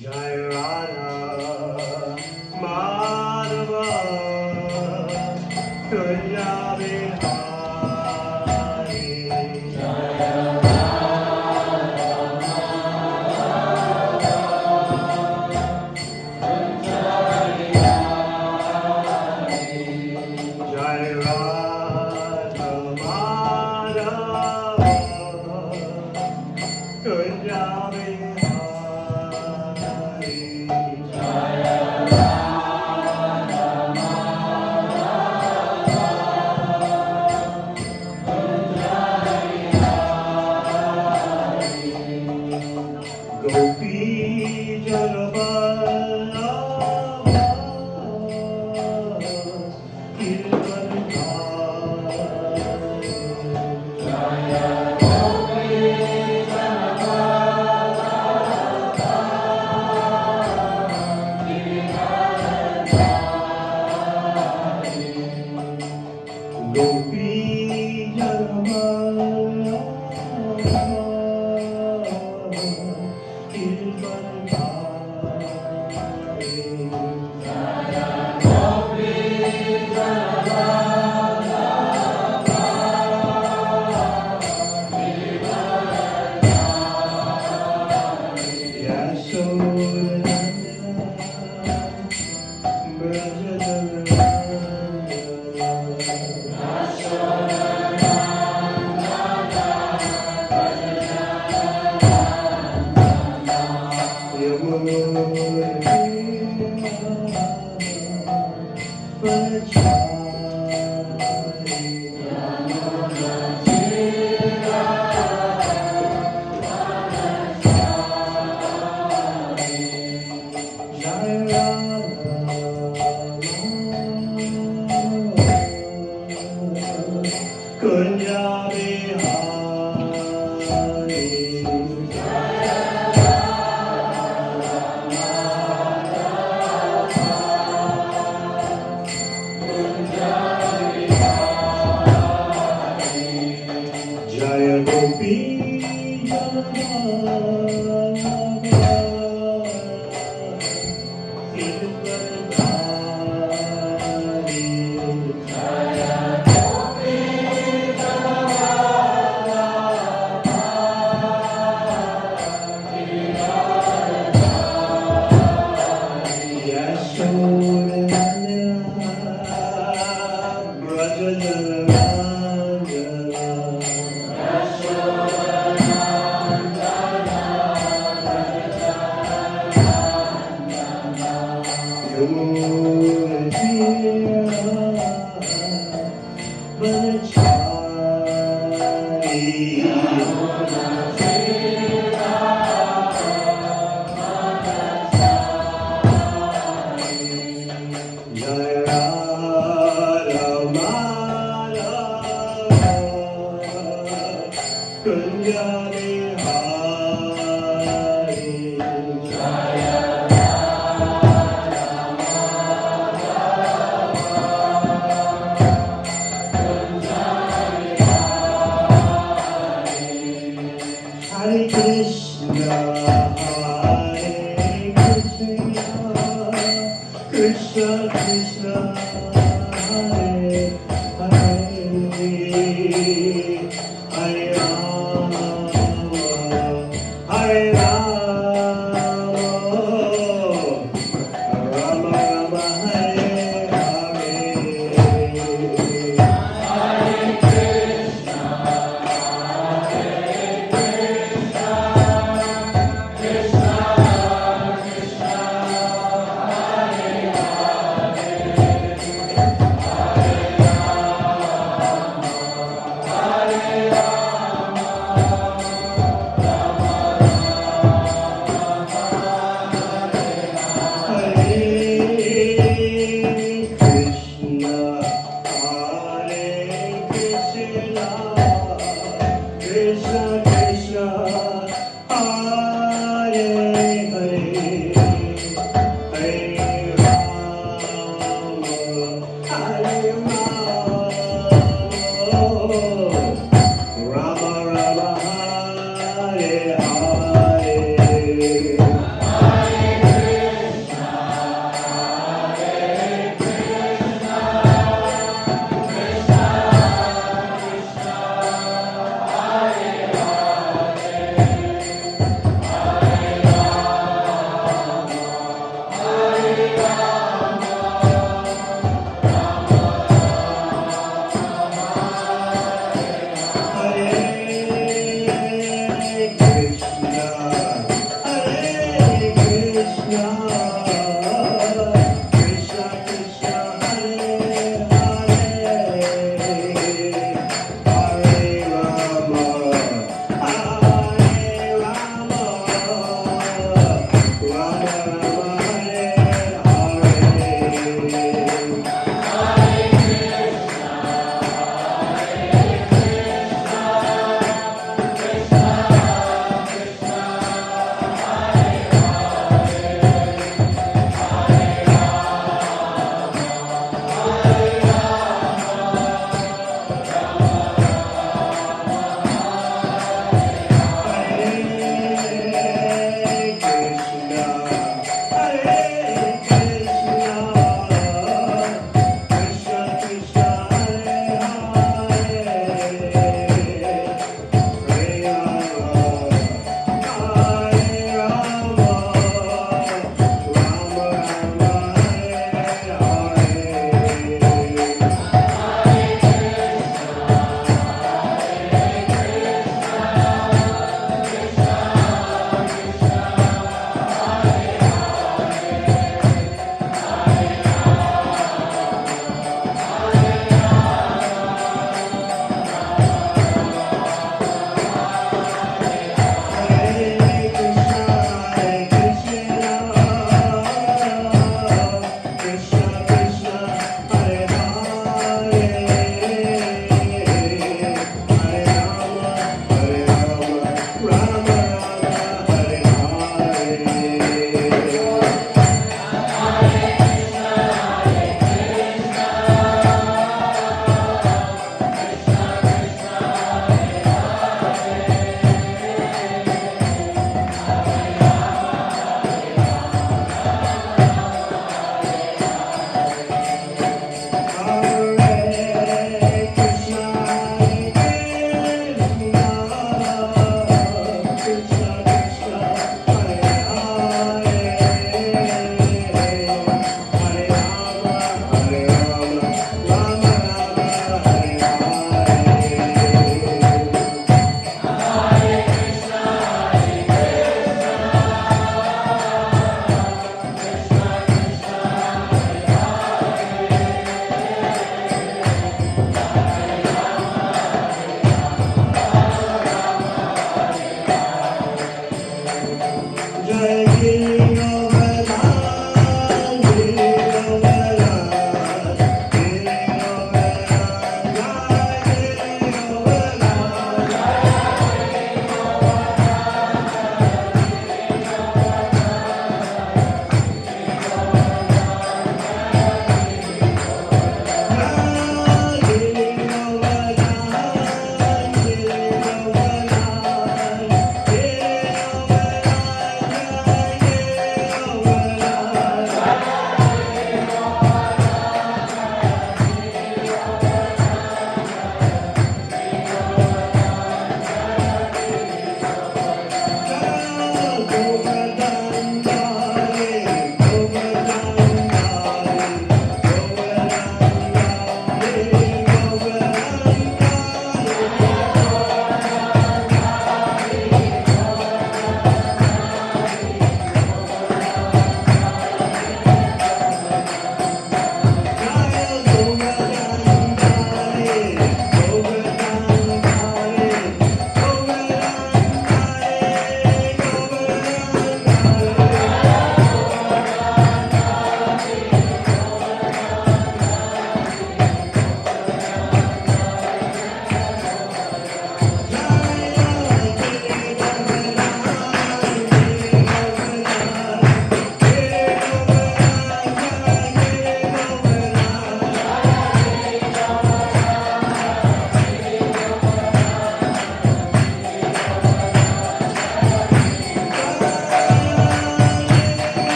Jai Radha Madhava Kunja Vihari Jai Radha Madhava Kunja Vihari Gopi Janavallabha Gopi Jaya Gopi Hare Krishna, Krishna Krishna, Hare Hare, Hare Rama, Hare Rama, Rama Rama, Hare Hare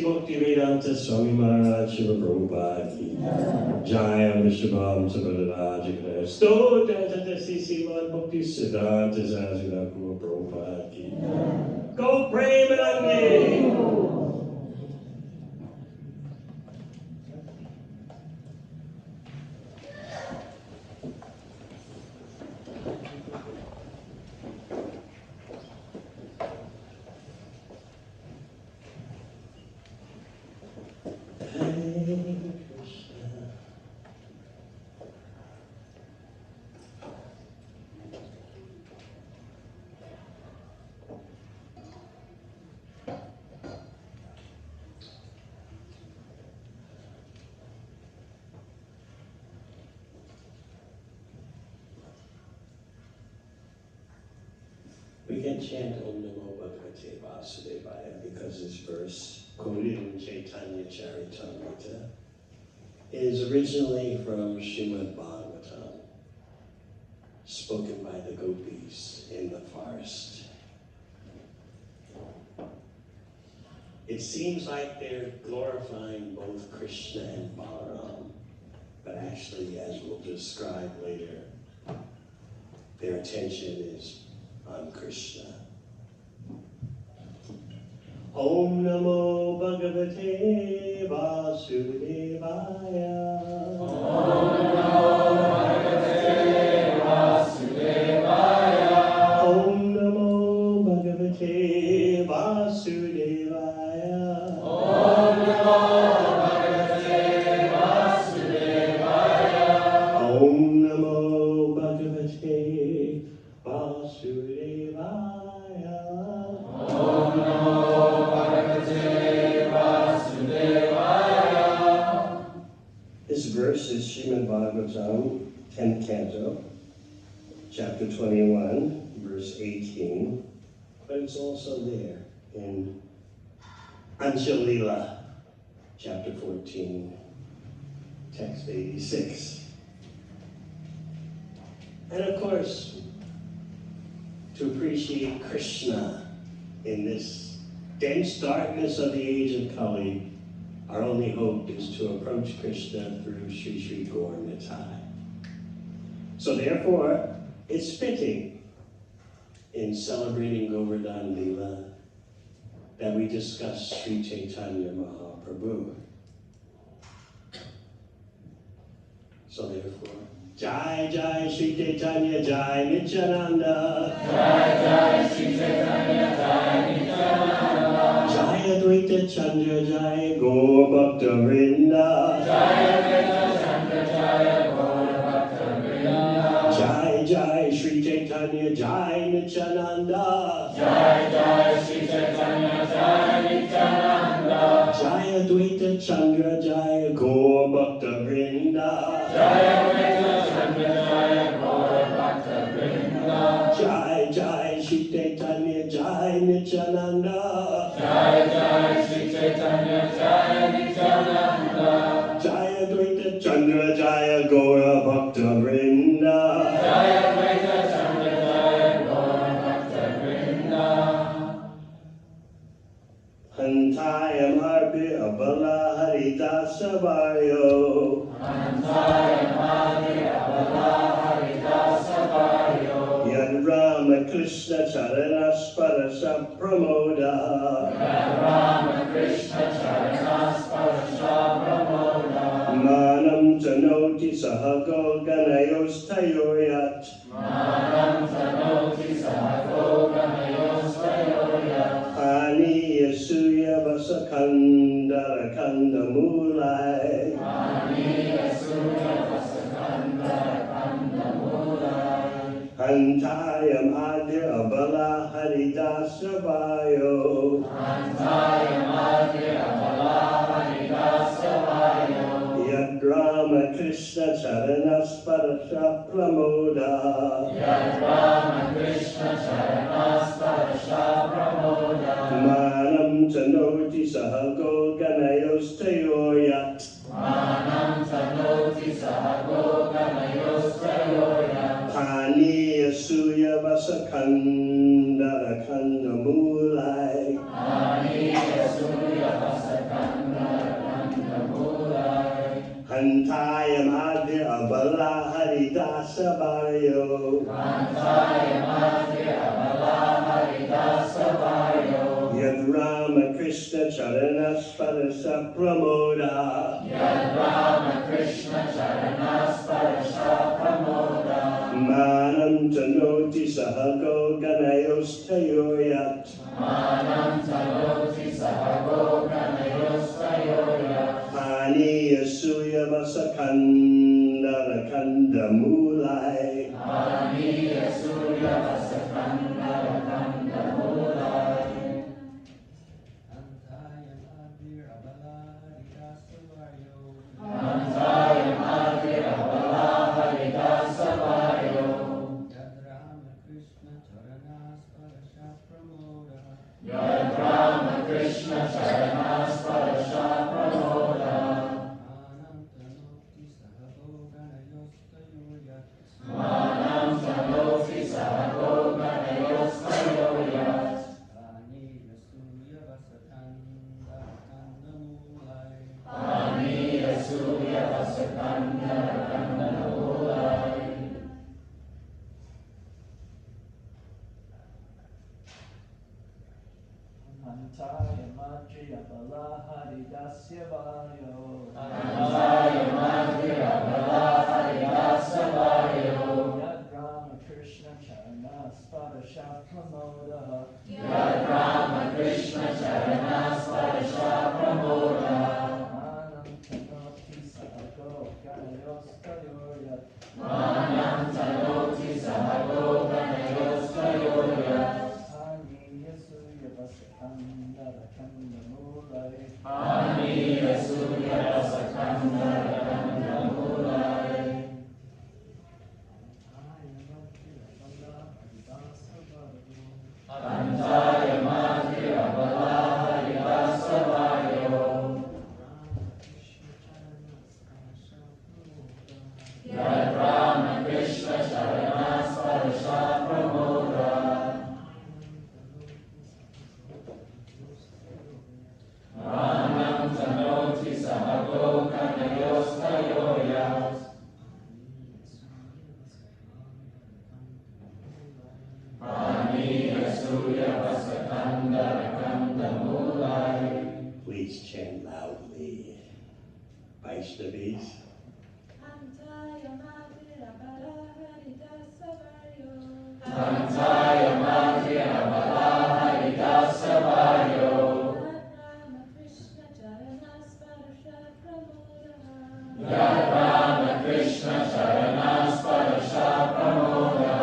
Bhaktivedanta Swami Maharaj Shiva Prabhupada ki Jaya Vishwabham Sabharaj Sto Jaya Sisi Lord Bhakti Siddhanta Sasila Prabhupada ki Go Premanandi! We can chant Om Namo Bhagavate Vasudevaya because this verse, quoted in Chaitanya Charitamrita, is originally from Srimad Bhagavatam, spoken by the gopis in the forest. It seems like they're glorifying both Krishna and Balaram, but actually, as we'll describe later, their attention is on Krishna. Om Namo Bhagavate Vasudevaya. Om Namo Bhagavate Vasudevaya. Om Namo Bhagavate Vasudevaya. Om Namo Bhagavate Vasudevaya. Om Namo Bhagavate Vasudevaya. Om Namo Bhagavate Vasudevaya. This verse is Srimad Bhagavatam, 10th canto, chapter 21, verse 18, but it's also there in Anshalila, chapter 14, text 86. And of course, to appreciate Krishna in this dense darkness of the age of Kali, our only hope is to approach Krishna through Sri Sri Gaur Nitai. So therefore, it's fitting in celebrating Govardhan Leela that we discuss Sri Chaitanya Mahaprabhu. So therefore, Jai Jai Sri Chaitanya Jai Nityananda. Jai Jai Sri Chaitanya Jai Nityananda. Jai Advaita Chandra Jai Gaur Bhakta Vrinda. Jai Advaita Chandra Jai Gaur Bhakta Vrinda. Jai Jai Sri Chaitanya Jai Nityananda. Jai Jai Sri Chaitanya Jai Nityananda. Jai Advaita Chandra Jai Gaur Bhakta Vrinda. Jai Advaita Chandra Jai Gaur Bhakta Vrinda. Jai Jai Sri Chaitanya Jai Nityananda. Jai Jai Sri Chaitanya Jai Nityananda. Jai Advaita Chandra Jai Gaur Bhakta Vrinda. Jai Advaita Chandra Jai Gaur Bhakta Vrinda. Hantaya Marbe Abala Haridasa Varyo. Antaya Madhi Abala Haridasa Varyo. Yad Rama Krishna Charanaspara Pramoda. Yad Rama Krishna Charanaspara Pramoda. Manam Tanoti Sahago Ganayostayoyat. Manam Tanoti Sahago Ganayostayoyat. Ani Yasuya Vasakandara Kandamulai. Ani Yasuya Vasakandara Kandamulai. Hantaya Madhya Abala Haridasa Vayo. Antaya Madhi Abala Haridasa Vayo. Yad Rama Krishna Charanaspara Pramoda. Yad Rama Krishna Charanaspara Pramoda. Manam Tanoti Sahago Ganayostayoyat. Manam Tanoti Sahago Ganayostayoyat. Pani Yasuya Vasakandara Kandamulai. Ani Yasuya Vasakandara Kantaya Madhya Abala Haridasa Baryo. Kantaya Madhya Abala Haridasa Baryo. Yad Rama Krishna Charana Sparasa Pramoda. Yad Rama Krishna Charana Sparasa Pramoda. Manam Tanoti Sahago Ganayostayoyat. Manam Tanoti Sahago Ganayostayoyat. Paniya Suya Vasakanda Rakanda Mulai. Paniya Suya Vasakanda Rakanda Mulai. Antaya Madhya Abala Haridasa Baryo. Yad Rama Krishna Charana Sparasha Pramoda. Manam Tanoti Sahago Ganayostayoyat. Paniya Suya Vasakanda Rakanda Mulai. Antaya Madhya Abala Haridasya Varyo. Antaya Madhya Abala Haridasa Baryo. Yad Rama Krishna Charana Sparasha Pramoda. Yad Rama Krishna Charana Sparasha Pramoda. Manam Tanoti Sahago Ganayostayoyat. Manam Tanoti Sahago Ganayostayoyat. Paniya Suya Vasakanda Rakanda Mulai. Paniya Suya Vasakanda Rakanda Mulai. Antaya Madhya Abala Haridasa Baryo. Yad Rama Krishna Charana Sparasha Pramoda. Manam Tanoti Sahago Ganayostayoyat. Paniya Suya Vasakanda Rakanda Mulai. Please chant loudly. Vaishnavis. Antaya Madhya Abala Haridasa Baryo. Antaya Madhya Abala Haridasa Baryo. Yad Rama Krishna Charana Sparasha Pramoda. Yad Rama Krishna Charana Sparasha Pramoda.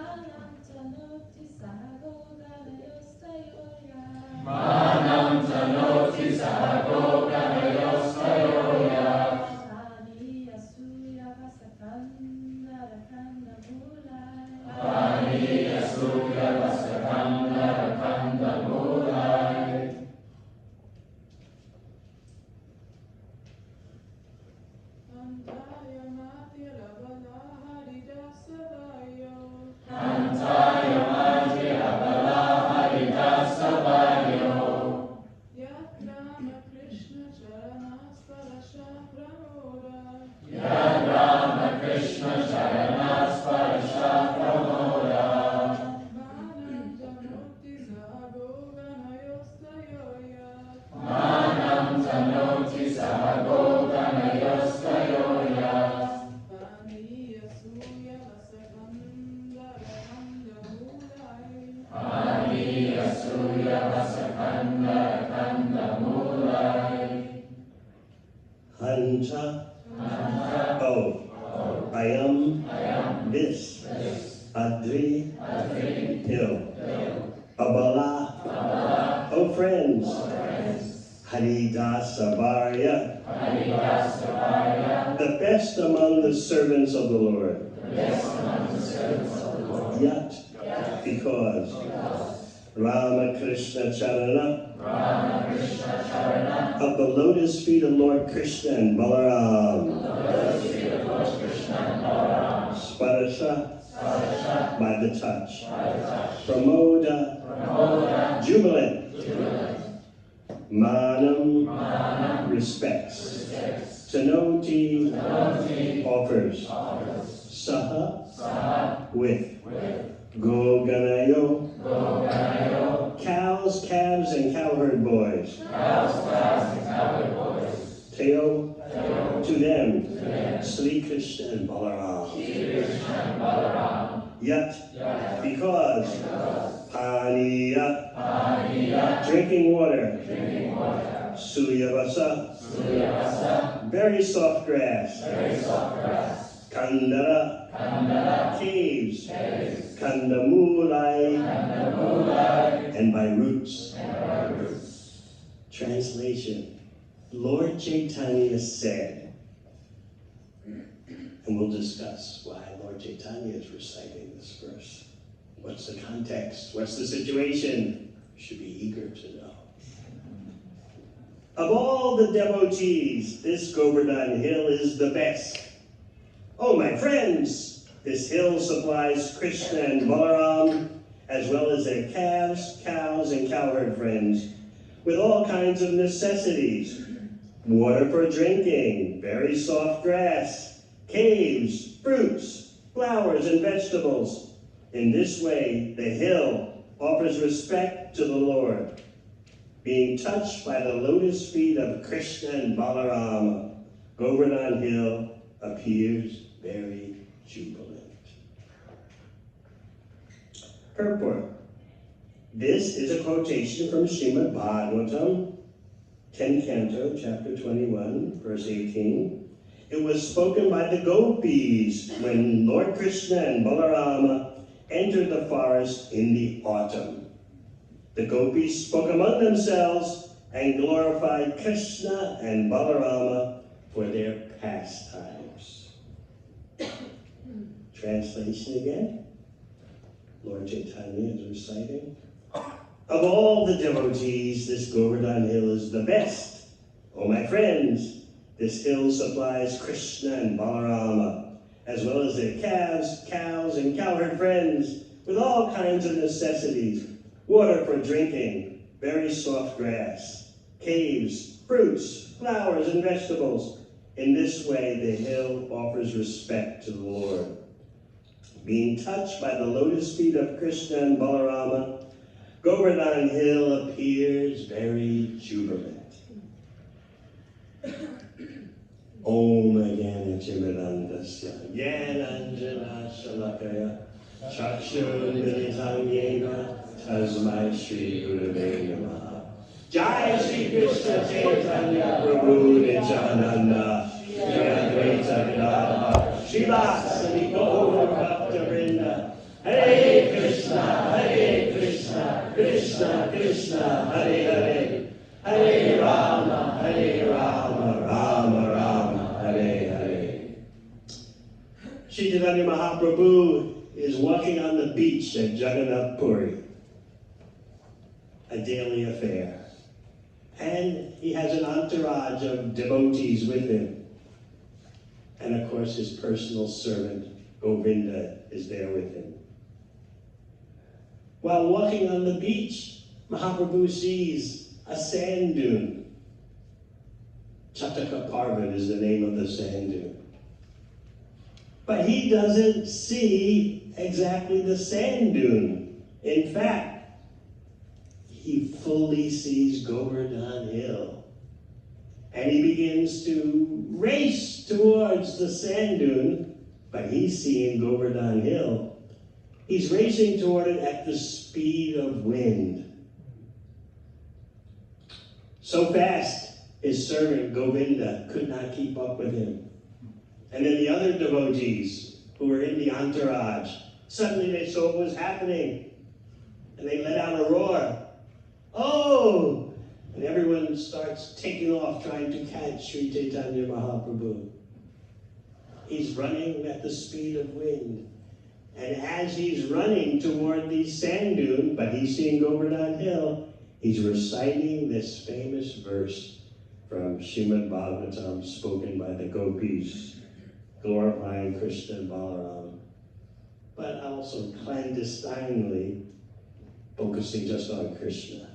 Manam Tanoti Sahago Ganayostayoyat. Manam Tanoti Sahago Ganayostayoyat. Paniya Suya Vasakanda Rakanda Mulai. Paniya Suya Vasakanda Rakanda Mulai. Antaya Madhya Abala Haridasa Baryo. Antaya Madhya Abala Haridasa Baryo. Yad Rama Krishna Charana Sparasha Pramoda. Yad Rama Krishna Charana Sparasha Pramoda. Manam Tanoti Sahago Ganayostayoyat. Manam Tanoti Sahago Ganayostayoyat. Paniya Suya Vasakanda Rakanda Mulai. Paniya Suya Vasakanda Rakanda Mulai. Hanta. Hanta. Oh. Ayam. This. Adri. Hill. Abala. Oh friends. Haridasa Varya. Haridasa Varya. The best among the servants of the Lord. Yet, because Rama Krishna Charana of the lotus feet of Lord Krishna and Balaram. Sparasha, by the touch. Pramoda, jubilant. Manam, respects. Tanoti offers. Saha with. Go Ganayo. Cows, calves, and cowherd boys. Teo to them. Sri Krishna and Balaram. Yet, because Paniya, drinking water. Suyavasa, very soft grass. Kandara, caves. Kandamulai, and by roots. Translation. Lord Chaitanya said, and we'll discuss why Lord Chaitanya is reciting this verse. What's the context? What's the situation? You should be eager to know. Of all the devotees, this Govardhan hill is the best. Oh, my friends, this hill supplies Krishna and Balaram, as well as their calves, cows, and cowherd friends, with all kinds of necessities. Water for drinking, very soft grass, caves, fruits, flowers, and vegetables. In this way, the hill offers respect to the Lord. Being touched by the lotus feet of Krishna and Balaram, Govardhan Hill appears very jubilant. Purport. This is a quotation from Srimad Bhagavatam, 10th Canto, chapter 21, verse 18. It was spoken by the gopis when Lord Krishna and Balarama entered the forest in the autumn. The gopis spoke among themselves and glorified Krishna and Balarama for their pastimes. Translation again. Lord Chaitanya is reciting. Of all the devotees, this Govardhan hill is the best. Oh, my friends, this hill supplies Krishna and Balarama, as well as their calves, cows, and cowherd friends, with all kinds of necessities. Water for drinking, very soft grass, caves, fruits, flowers, and vegetables. In this way, the hill offers respect to the Lord. Being touched by the lotus feet of Krishna and Balarama, Govardhan Hill appears very jubilant. Om Jnana Chimirandasya Jnananjana Shalakaya Chakshurmilitam Yena Tasmai Shri Gurave Namaha. Jai Shri Krishna Chaitanya Prabhu Nityananda Shri Advaita Gadadhar Srivasadi Gaura Bhakta-vrinda. Hare Krishna, Krishna Krishna, Hare Hare, Hare Rama, Rama Rama, Hare Hare. Shri Chaitanya Mahaprabhu is walking on the beach at Jagannath Puri, a daily affair. And he has an entourage of devotees with him. And of course, his personal servant, Govinda, is there with him. While walking on the beach, Mahaprabhu sees a sand dune. Chataka Parvat is the name of the sand dune. But he doesn't see exactly the sand dune. In fact, he fully sees Govardhan Hill. And he begins to race towards the sand dune, but he's seeing Govardhan Hill. He's racing toward it at the speed of wind. So fast, his servant Govinda could not keep up with him. And then the other devotees who were in the entourage, suddenly they saw what was happening. And they let out a roar. Oh! And everyone starts taking off trying to catch Sri Chaitanya Mahaprabhu. He's running at the speed of wind. And as he's running toward the sand dune, but he's seeing Govardhan Hill, he's reciting this famous verse from Srimad Bhagavatam spoken by the gopis, glorifying Krishna and Balaram, but also clandestinely focusing just on Krishna.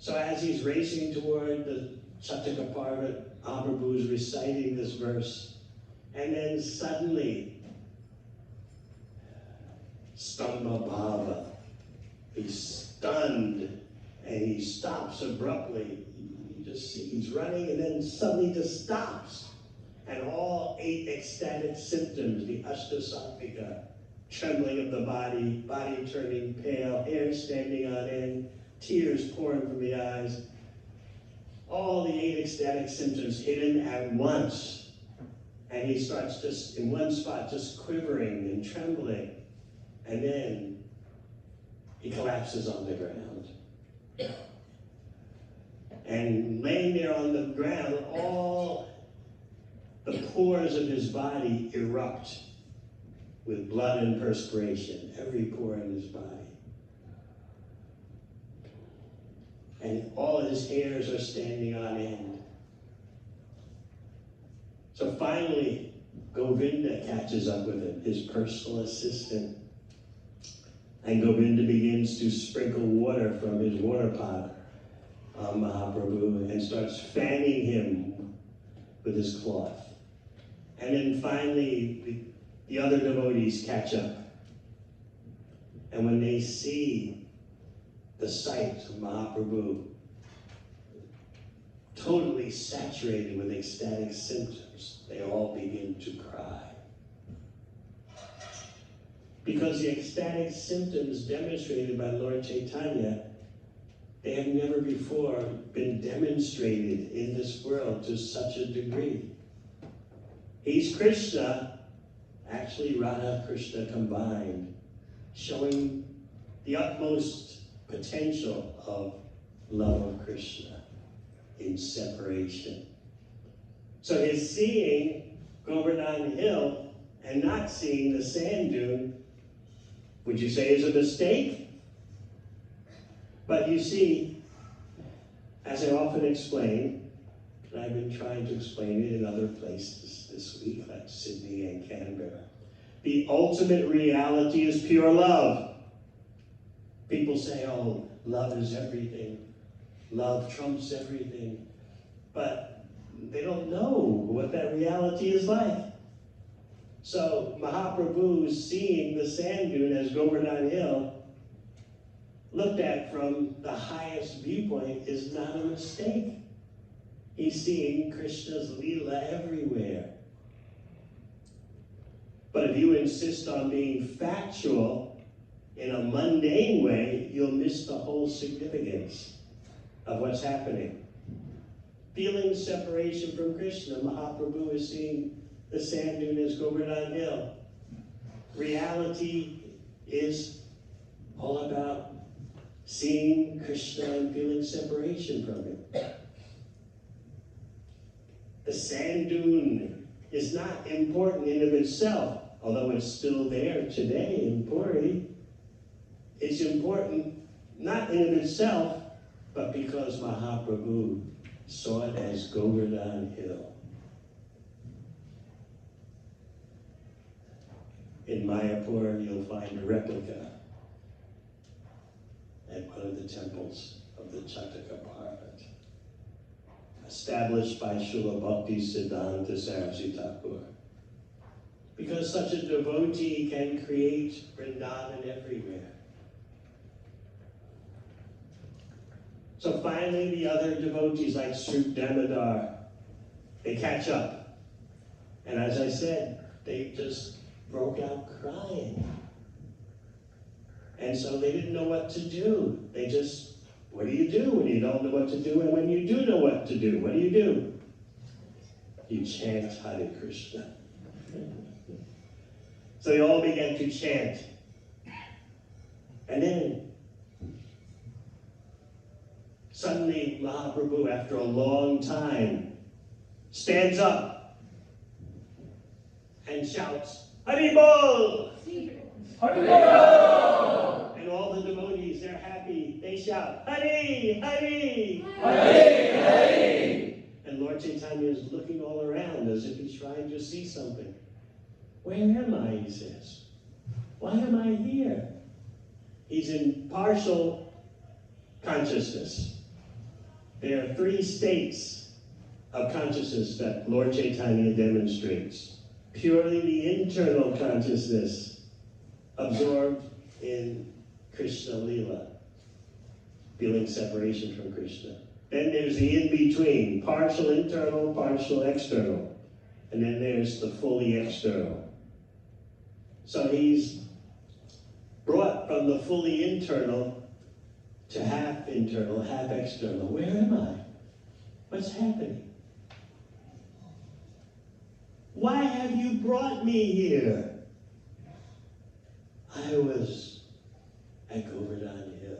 So as he's racing toward the Chatakaparva, Mahaprabhu is reciting this verse, and then suddenly, Stamba Bhava, he's stunned, and he stops abruptly. You just see he's running, and then suddenly just stops. And all 8 ecstatic symptoms, the Ashtasattvika, trembling of the body, body turning pale, hair standing on end, tears pouring from the eyes, all the 8 ecstatic symptoms hit him at once. And he starts just in one spot, just quivering and trembling. And then he collapses on the ground. And laying there on the ground, all the pores of his body erupt with blood and perspiration, every pore in his body. And all his hairs are standing on end. So finally, Govinda catches up with him, his personal assistant. And Govinda begins to sprinkle water from his water pot on Mahaprabhu and starts fanning him with his cloth. And then finally, the other devotees catch up. And when they see the sight of Mahaprabhu totally saturated with ecstatic symptoms, they all begin to cry. Because the ecstatic symptoms demonstrated by Lord Chaitanya, they have never before been demonstrated in this world to such a degree. He's Krishna, actually Radha Krishna combined, showing the utmost potential of love of Krishna in separation. So his seeing Govardhan Hill and not seeing the sand dune, would you say is a mistake? But you see, as I often explain, and I've been trying to explain it in other places this week, like Sydney and Canberra, the ultimate reality is pure love. People say, oh, love is everything. Love trumps everything. But they don't know what that reality is like. So Mahaprabhu, seeing the sand dune as Govardhan Hill, looked at from the highest viewpoint, is not a mistake. He's seeing Krishna's Leela everywhere. But if you insist on being factual in a mundane way, you'll miss the whole significance of what's happening. Feeling separation from Krishna, Mahaprabhu is seeing the sand dune as Govardhan Hill. Reality is all about seeing Krishna and feeling separation from him. The sand dune is not important in of itself, although it's still there today in Puri. It's important not in of itself, but because Mahaprabhu saw it as Govardhan Hill. In Mayapur, you'll find a replica at one of the temples of the Chatakaparva, established by Srila Bhakti Siddhanta Saraswati Thakur. Because such a devotee can create Vrindavan everywhere. So finally, the other devotees like Srup Damodar, they catch up. And as I said, they just broke out crying. And so they didn't know what to do. They just, what do you do when you don't know what to do? And when you do know what to do, what do? You chant Hare Krishna. So they all began to chant. And then, suddenly Mahaprabhu, after a long time, stands up and shouts, Hari Bol! Hari Bol! And all the devotees, they're happy. They shout, Hari! Hari! Hari! Hari! And Lord Chaitanya is looking all around as if he's trying to see something. Where am I, he says. Why am I here? He's in partial consciousness. There are 3 states of consciousness that Lord Chaitanya demonstrates. Purely the internal consciousness absorbed in Krishna Lila, feeling separation from Krishna. Then there's the in-between, partial internal, partial external. And then there's the fully external. So he's brought from the fully internal to half internal, half external. Where am I? What's happening? Why have you brought me here? I was at Govardhan Hill.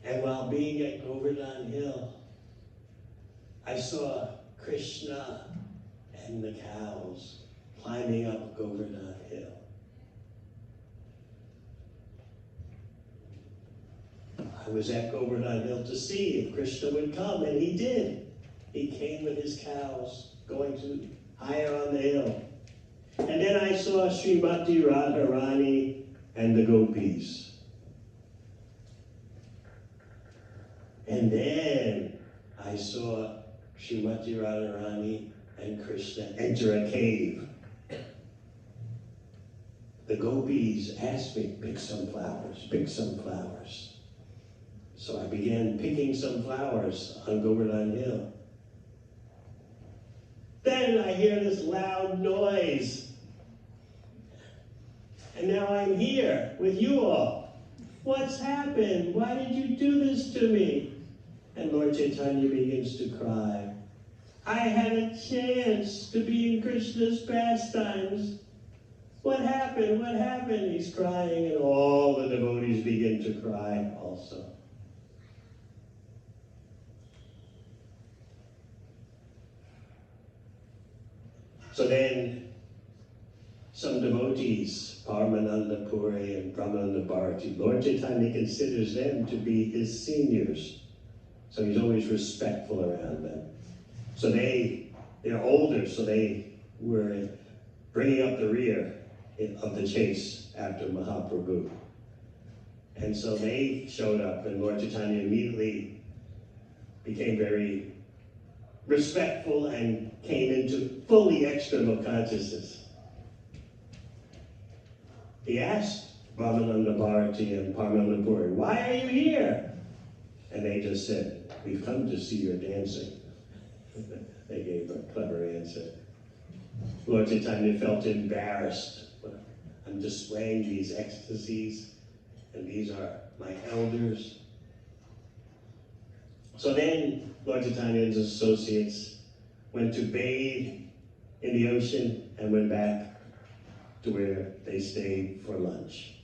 And while being at Govardhan Hill, I saw Krishna and the cows climbing up Govardhan Hill. I was at Govardhan Hill to see if Krishna would come, and he did. He came with his cows going to higher on the hill. And then I saw Srimati Radharani and the gopis. And then I saw Srimati Radharani and Krishna enter a cave. The gopis asked me, pick some flowers, pick some flowers. So I began picking some flowers on Govardhan Hill. Then I hear this loud noise. And now I'm here with you all. What's happened? Why did you do this to me? And Lord Chaitanya begins to cry. I had a chance to be in Krishna's pastimes. What happened? What happened? He's crying, and all the devotees begin to cry also. So then, some devotees, Paramananda Puri and Brahmananda Bharati, Lord Chaitanya considers them to be his seniors. So he's always respectful around them. So they're older, so they were bringing up the rear of the chase after Mahaprabhu. And so they showed up, and Lord Chaitanya immediately became very respectful and came into fully external consciousness. He asked Brahmananda Bharati and Paramananda Puri, why are you here? And they just said, we've come to see your dancing. They gave a clever answer. Lord Chaitanya felt embarrassed. I'm displaying these ecstasies, and these are my elders. So then Lord Chaitanya and his associates went to bathe in the ocean and went back to where they stayed for lunch.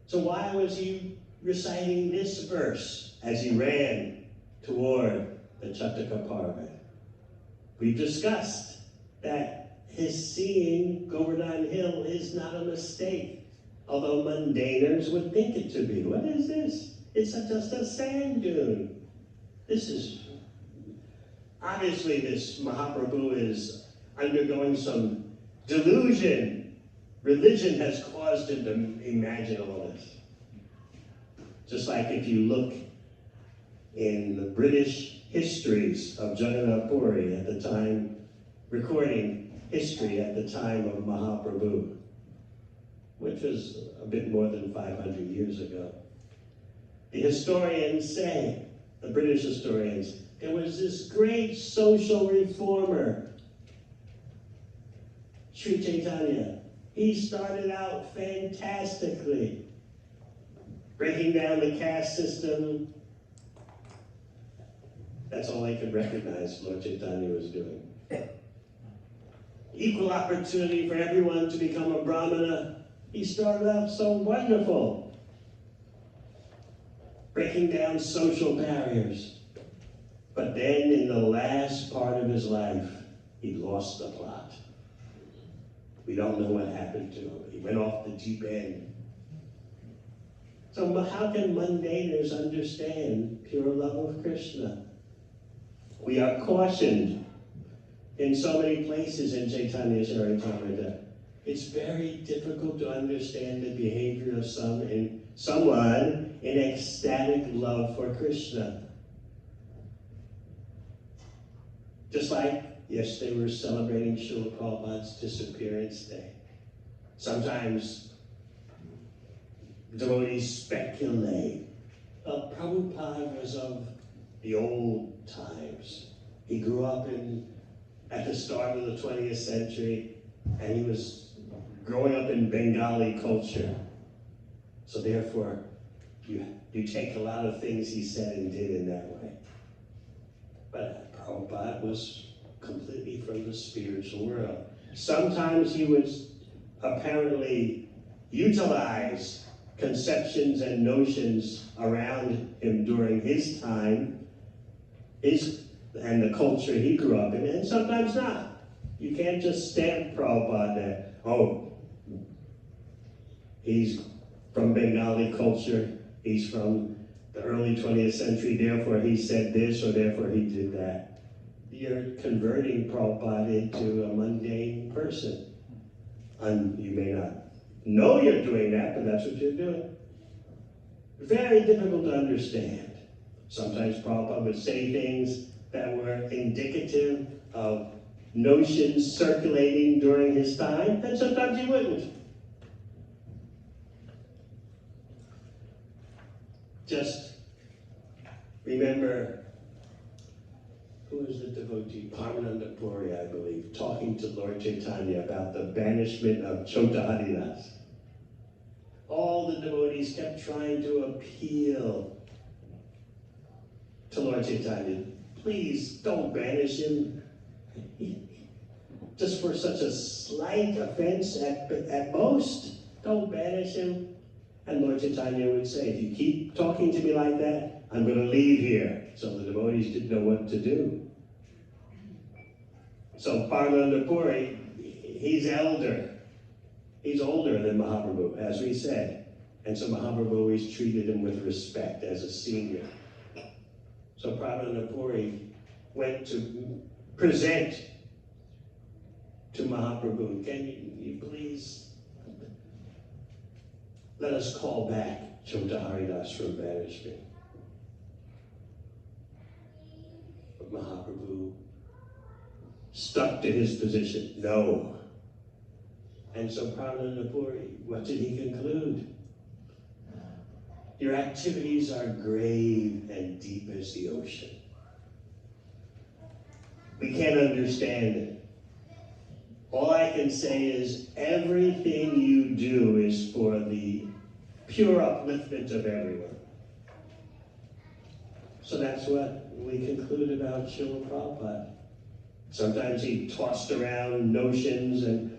So why was he reciting this verse as he ran toward the Chataka Parva? We've discussed that his seeing Govardhan Hill is not a mistake, although mundaners would think it to be. What is this? It's just a sand dune. This is, obviously this Mahaprabhu is undergoing some delusion. Religion has caused him to imagine all this. Just like if you look in the British histories of Jagannath Puri at the time, recording history at the time of Mahaprabhu, which was a bit more than 500 years ago. The historians say, the British historians, there was this great social reformer, Sri Chaitanya. He started out fantastically, breaking down the caste system. That's all they could recognize Lord Chaitanya was doing. Equal opportunity for everyone to become a Brahmana. He started out so wonderful, breaking down social barriers. But then in the last part of his life, he lost the plot. We don't know what happened to him. He went off the deep end. So how can mundaners understand pure love of Krishna? We are cautioned in so many places in Chaitanya Charitamrita. It's very difficult to understand the behavior of someone in ecstatic love for Krishna. Just like yesterday we were celebrating Srila Prabhupada's disappearance day. Sometimes devotees speculate, Prabhupada was of the old times. He grew up at the start of the 20th century, and he was growing up in Bengali culture. So therefore, you take a lot of things he said and did in that way. But Prabhupada was completely from the spiritual world. Sometimes he would apparently utilize conceptions and notions around him during his time, and the culture he grew up in, and sometimes not. You can't just stamp Prabhupada that, oh, he's from Bengali culture, he's from the early 20th century, therefore he said this or therefore he did that. You're converting Prabhupada into a mundane person. And you may not know you're doing that, but that's what you're doing. Very difficult to understand. Sometimes Prabhupada would say things that were indicative of notions circulating during his time, and sometimes he wouldn't. Just remember, who was the devotee? Parmananda Puri, I believe, talking to Lord Chaitanya about the banishment of Chota Haridas. All the devotees kept trying to appeal to Lord Chaitanya. Please don't banish him. Just for such a slight offense at most, don't banish him. And Lord Chaitanya would say, if you keep talking to me like that, I'm going to leave here. So the devotees didn't know what to do. So Parmananda Puri, he's elder. He's older than Mahaprabhu, as we said. And so Mahaprabhu always treated him with respect as a senior. So Parmananda Puri went to present to Mahaprabhu, can you please let us call back Chota Haridas from banishment. But Mahaprabhu stuck to his position, no. And so Parmananda Puri, what did he conclude? Your activities are grave and deep as the ocean. We can't understand it. All I can say is everything you do is for the pure upliftment of everyone. So that's what we conclude about Srila Prabhupada. Sometimes he tossed around notions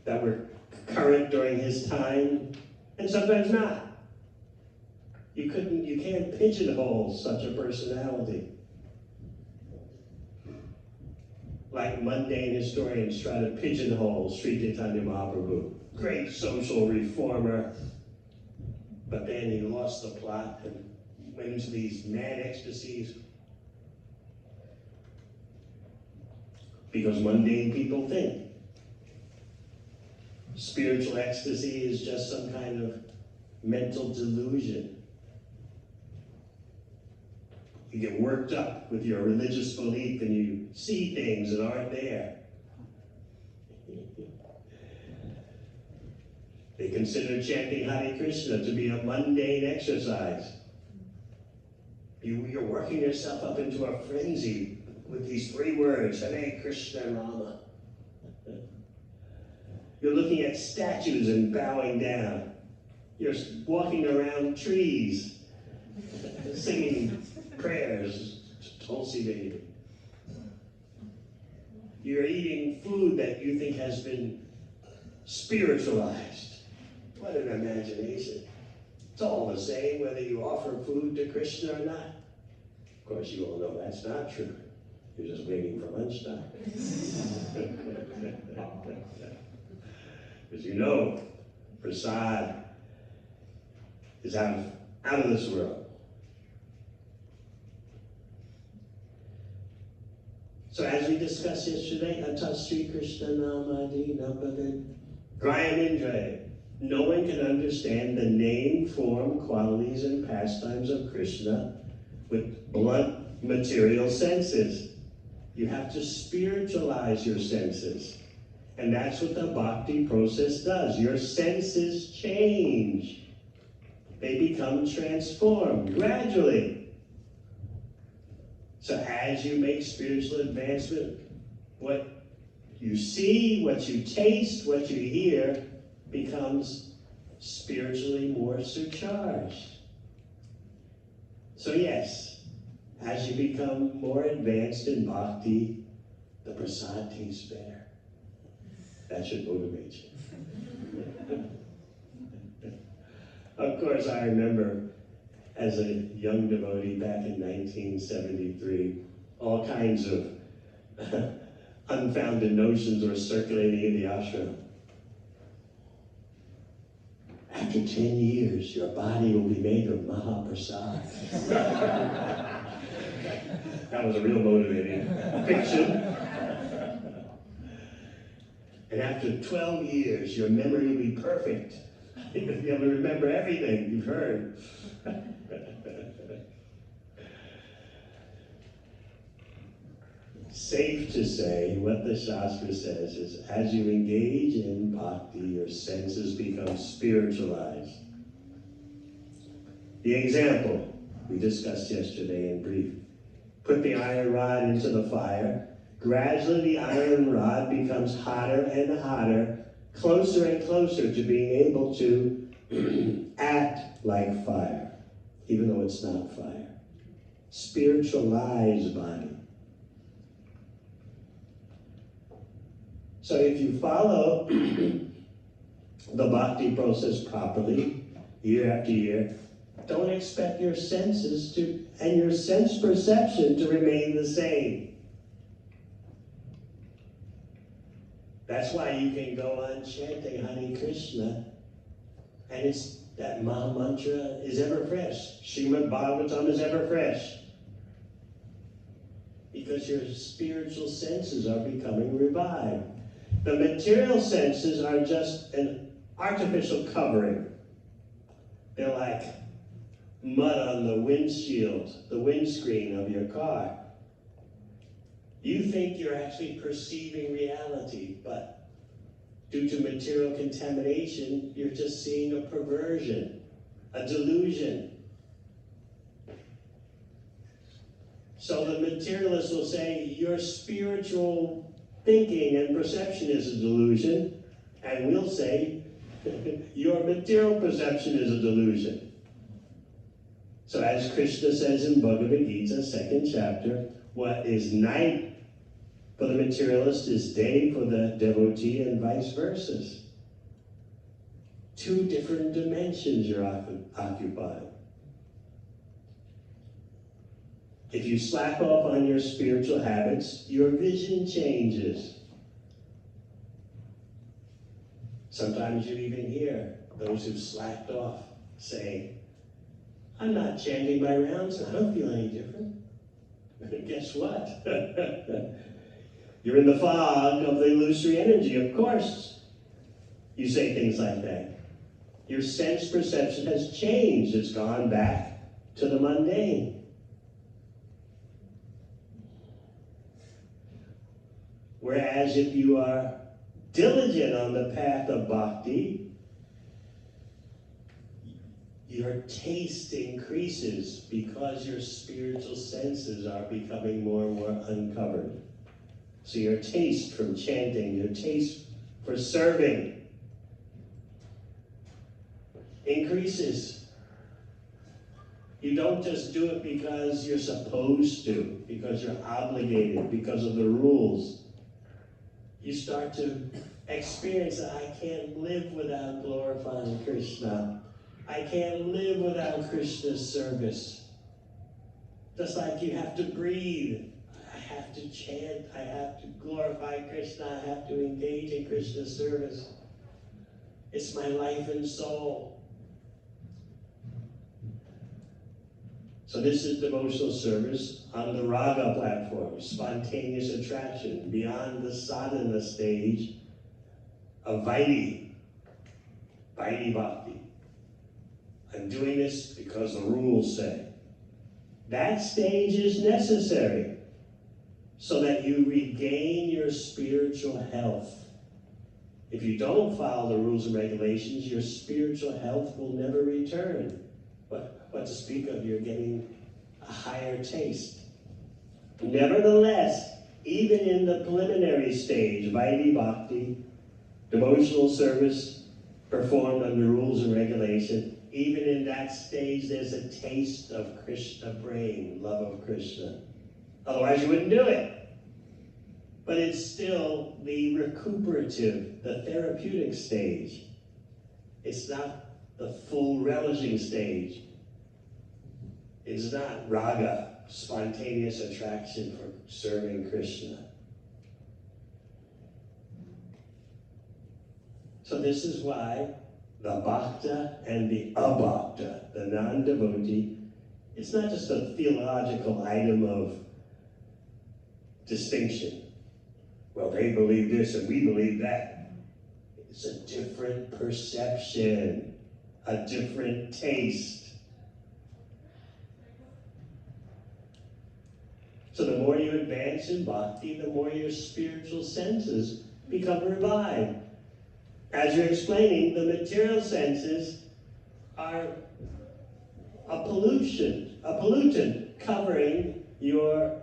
that were current during his time, and sometimes not. You can't pigeonhole such a personality. Like mundane historians try to pigeonhole Sri Chaitanya Mahaprabhu. Great social reformer, but then he lost the plot and went into these mad ecstasies. Because mundane people think spiritual ecstasy is just some kind of mental delusion. You get worked up with your religious belief and you see things that aren't there. They consider chanting Hare Krishna to be a mundane exercise. You're working yourself up into a frenzy with these 3 words, Hare Krishna Rama. You're looking at statues and bowing down. You're walking around trees, singing prayers to Tulsi Devi. You're eating food that you think has been spiritualized. What an imagination. It's all the same whether you offer food to Krishna or not. Of course, you all know that's not true. You're just waiting for lunchtime. Because you know, prasad is out of this world. So as we discussed yesterday, Atas Sri Krishna Namadi Nambhavid Grayam Indra. No one can understand the name, form, qualities, and pastimes of Krishna with blunt material senses. You have to spiritualize your senses. And that's what the bhakti process does. Your senses change. They become transformed gradually. So as you make spiritual advancement, what you see, what you taste, what you hear becomes spiritually more surcharged. So yes, as you become more advanced in bhakti, the prasad tastes better. That should motivate you. Of course, I remember as a young devotee back in 1973, all kinds of unfounded notions were circulating in the ashram. After 10 years, your body will be made of Mahaprasad. That was a real motivating fiction. And after 12 years, your memory will be perfect. You'll be able to remember everything you've heard. Safe to say, what the Shastra says is, as you engage in bhakti, your senses become spiritualized. The example we discussed yesterday in brief. Put the iron rod into the fire. Gradually, the iron rod becomes hotter and hotter, closer and closer to being able to act like fire, even though it's not fire. Spiritualized body. So if you follow the bhakti process properly, year after year, don't expect your senses and your sense perception to remain the same. That's why you can go on chanting Hare Krishna, and that Maha Mantra is ever fresh. Srimad Bhagavatam is ever fresh. Because your spiritual senses are becoming revived. The material senses are just an artificial covering. They're like mud on the windshield, the windscreen of your car. You think you're actually perceiving reality, but due to material contamination, you're just seeing a perversion, a delusion. So the materialist will say, your spiritual thinking and perception is a delusion, and we'll say, your material perception is a delusion. So as Krishna says in Bhagavad Gita, 2nd chapter, what is night for the materialist is day for the devotee, and vice versa. Two different dimensions you're occupying. If you slack off on your spiritual habits, your vision changes. Sometimes you even hear those who've slacked off say, I'm not chanting my rounds, I don't feel any different. Guess what? You're in the fog of the illusory energy, of course. You say things like that. Your sense perception has changed. It's gone back to the mundane. Whereas if you are diligent on the path of bhakti, your taste increases because your spiritual senses are becoming more and more uncovered. So your taste from chanting, your taste for serving increases. You don't just do it because you're supposed to, because you're obligated, because of the rules. You start to experience that I can't live without glorifying Krishna. I can't live without Krishna's service. Just like you have to breathe. I have to chant. I have to glorify Krishna. I have to engage in Krishna's service. It's my life and soul. So this is devotional service on the raga platform, spontaneous attraction, beyond the sadhana stage of vaidhi. Vaidhi Bhakti. I'm doing this because the rules say. That stage is necessary so that you regain your spiritual health. If you don't follow the rules and regulations, your spiritual health will never return. What to speak of, you're getting a higher taste. Nevertheless, even in the preliminary stage, Vaidhi Bhakti, devotional service performed under rules and regulation, even in that stage, there's a taste of Krishna brain, love of Krishna. Otherwise, you wouldn't do it. But it's still the recuperative, the therapeutic stage. It's not the full relishing stage. It's not raga, spontaneous attraction for serving Krishna. So this is why the bhakta and the abhakta, the non-devotee, it's not just a theological item of distinction. Well, they believe this and we believe that. It's a different perception, a different taste. So the more you advance in bhakti, the more your spiritual senses become revived. As you're explaining, the material senses are a pollutant covering your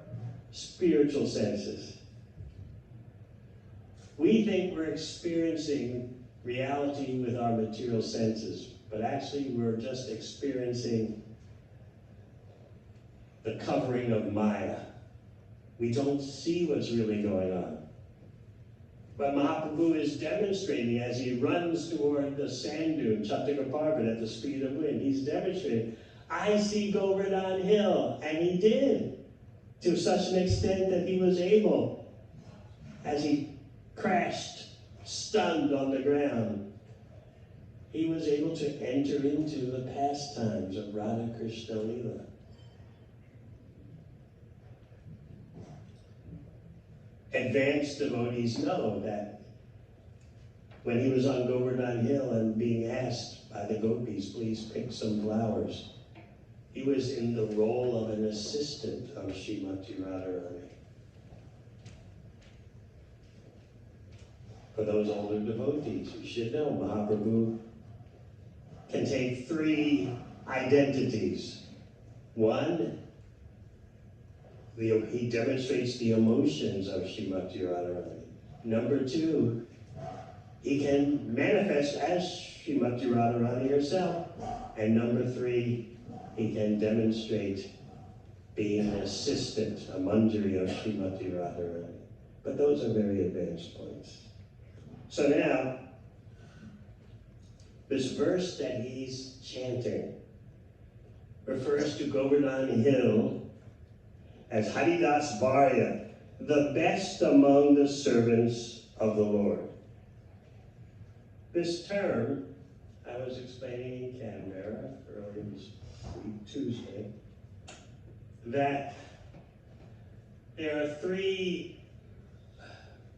spiritual senses. We think we're experiencing reality with our material senses, but actually we're just experiencing the covering of Maya. We don't see what's really going on. But Mahaprabhu is demonstrating as he runs toward the sand dune, Chattakaparvat, at the speed of wind. He's demonstrating, I see Govardhan Hill, and he did, to such an extent that he was able, as he crashed, stunned on the ground, he was able to enter into the pastimes of Radha Krishna Lila. Advanced devotees know that when he was on Govardhan Hill and being asked by the gopis, please pick some flowers, he was in the role of an assistant of Srimati Radharani. For those older devotees, you should know Mahaprabhu can take three identities. One, he demonstrates the emotions of Srimati Radharani. Number two, he can manifest as Srimati Radharani herself. And number three, he can demonstrate being an assistant, a manjari of Srimati Radharani. But those are very advanced points. So now, this verse that he's chanting refers to Govardhan Hill as Haridas Varya, the best among the servants of the Lord. This term, I was explaining in Canberra earlier this week, Tuesday, that there are three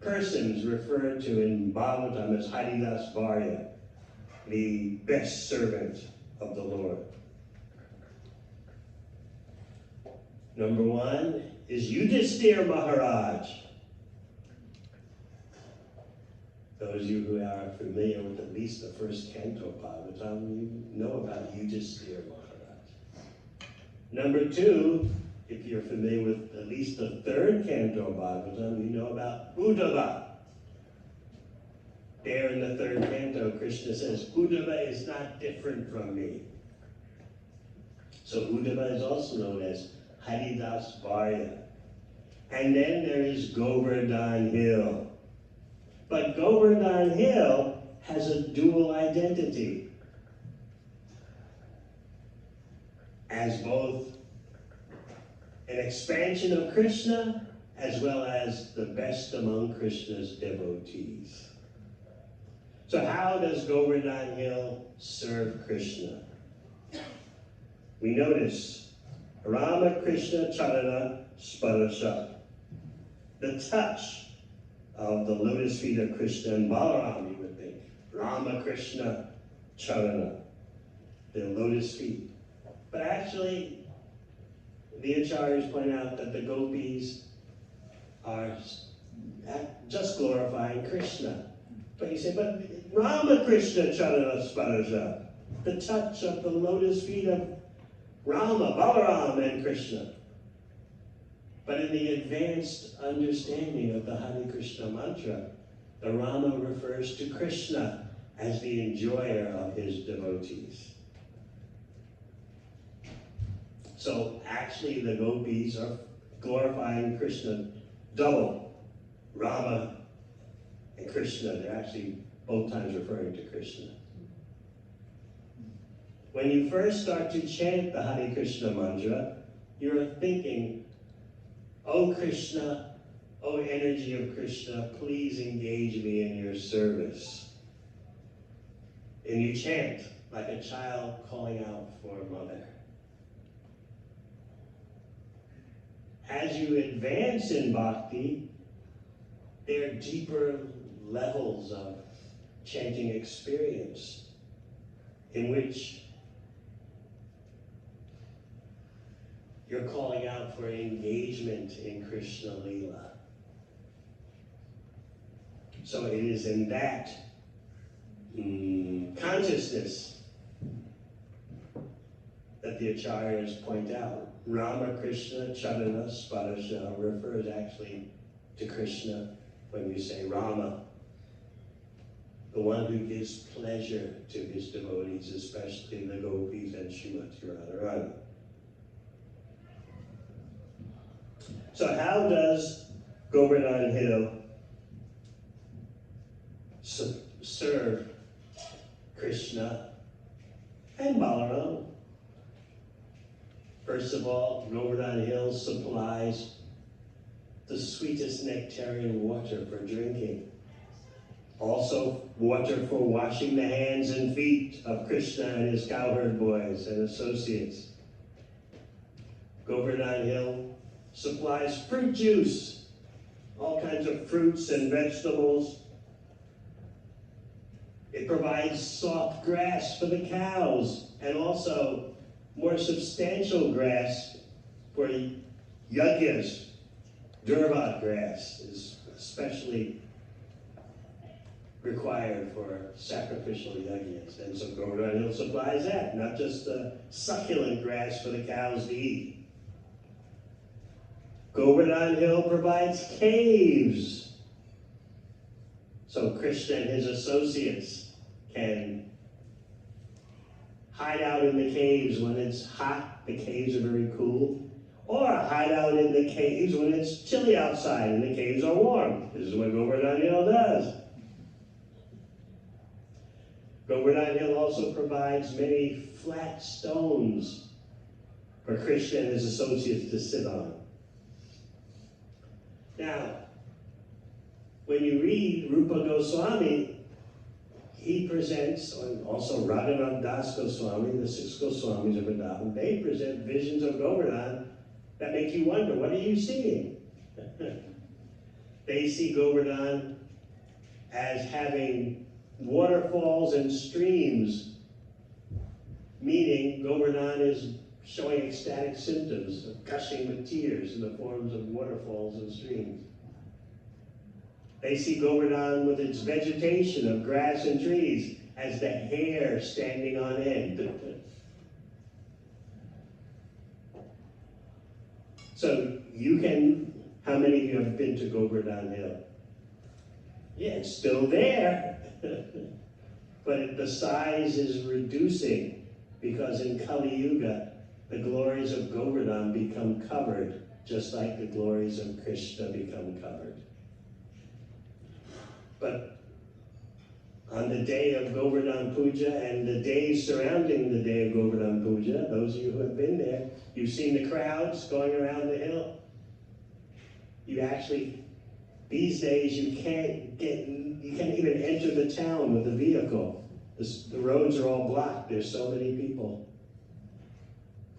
persons referred to in Bhagavatam as Haridas Varya, the best servant of the Lord. Number one is Yudhisthira Maharaj. Those of you who are familiar with at least the first canto of Bhagavatam, you know about Yudhisthira Maharaj. Number two, if you're familiar with at least the third canto of Bhagavatam, you know about Uddhava. There in the third canto, Krishna says, Uddhava is not different from me. So Uddhava is also known as Haridas Varya. And then there is Govardhan Hill. But Govardhan Hill has a dual identity as both an expansion of Krishna as well as the best among Krishna's devotees. So how does Govardhan Hill serve Krishna? We notice Rama Krishna Charana Sparasha, the touch of the lotus feet of Krishna and Balaram, you would think. Rama Krishna Charana, their lotus feet. But actually, the acharyas point out that the gopis are just glorifying Krishna. But you say, but Rama Krishna Charana Sparaja, the touch of the lotus feet of Rama, Balaram, and Krishna. But in the advanced understanding of the Hare Krishna mantra, the Rama refers to Krishna as the enjoyer of his devotees. So actually the gopis are glorifying Krishna double. Rama and Krishna, they're actually both times referring to Krishna. When you first start to chant the Hare Krishna mantra, you're thinking, "Oh Krishna, oh energy of Krishna, please engage me in your service." And you chant like a child calling out for a mother. As you advance in bhakti, there are deeper levels of chanting experience in which you're calling out for engagement in Krishna Leela. So it is in that consciousness that the acharyas point out. Rama Krishna Charana Sparasha refers actually to Krishna when you say Rama, the one who gives pleasure to his devotees, especially the gopis and Srimati Radharani. So how does Govardhan Hill serve Krishna and Balaram? First of all, Govardhan Hill supplies the sweetest nectarian water for drinking. Also, water for washing the hands and feet of Krishna and his cowherd boys and associates. Govardhan Hill supplies fruit juice, all kinds of fruits and vegetables. It provides soft grass for the cows and also more substantial grass for yagyas. Durva grass is especially required for sacrificial yagyas. And so Govardhan Hill supplies that, not just the succulent grass for the cows to eat. Govardhan Hill provides caves. So Krishna and his associates can hide out in the caves when it's hot, the caves are very cool, or hide out in the caves when it's chilly outside and the caves are warm. This is what Govardhan Hill does. Govardhan Hill also provides many flat stones for Krishna and his associates to sit on. Now, when you read Rupa Goswami, he presents, and also Raghunath Das Goswami, the 6 Goswamis of Vrindavan, they present visions of Govardhan that make you wonder, what are you seeing? They see Govardhan as having waterfalls and streams, meaning Govardhan is showing ecstatic symptoms of gushing with tears in the forms of waterfalls and streams. They see Govardhan with its vegetation of grass and trees as the hair standing on end. So you can, how many of you have been to Govardhan Hill? Yeah, it's still there. But the size is reducing because in Kali Yuga, the glories of Govardhan become covered, just like the glories of Krishna become covered. But on the day of Govardhan Puja and the days surrounding the day of Govardhan Puja, those of you who have been there, you've seen the crowds going around the hill. You actually, these days, you can't even enter the town with a vehicle. The roads are all blocked. There's so many people.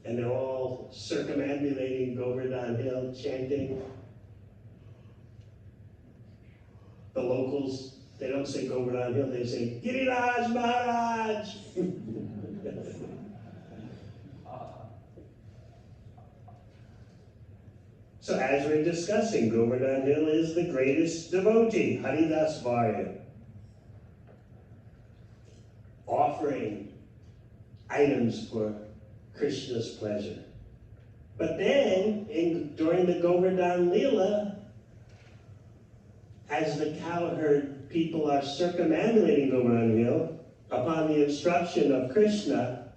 And they're all circumambulating Govardhan Hill, chanting. The locals They don't say Govardhan Hill, they say Giriraj Maharaj. So as we're discussing, Govardhan Hill is the greatest devotee, Haridas Varya, offering items for Krishna's pleasure. But then, during the Govardhan Leela, as the cowherd people are circumambulating Govardhan Hill, upon the instruction of Krishna,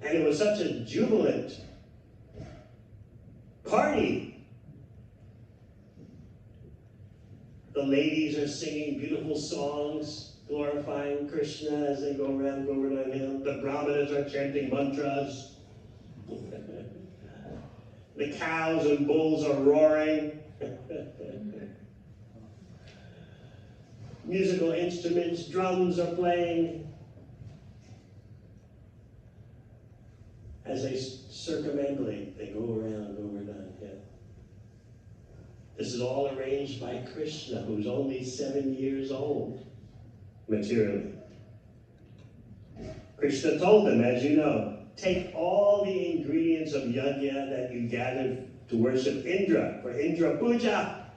and it was such a jubilant party. The ladies are singing beautiful songs, glorifying Krishna as they go around Govardhan Hill. The brahmanas are chanting mantras. The cows and bulls are roaring. Musical instruments, drums are playing. As they circumambulate, they go around Govardhan Hill. This is all arranged by Krishna, who's only 7 years old, materially. Krishna told them, as you know, take all the ingredients of yajna that you gathered to worship Indra, for Indra Puja,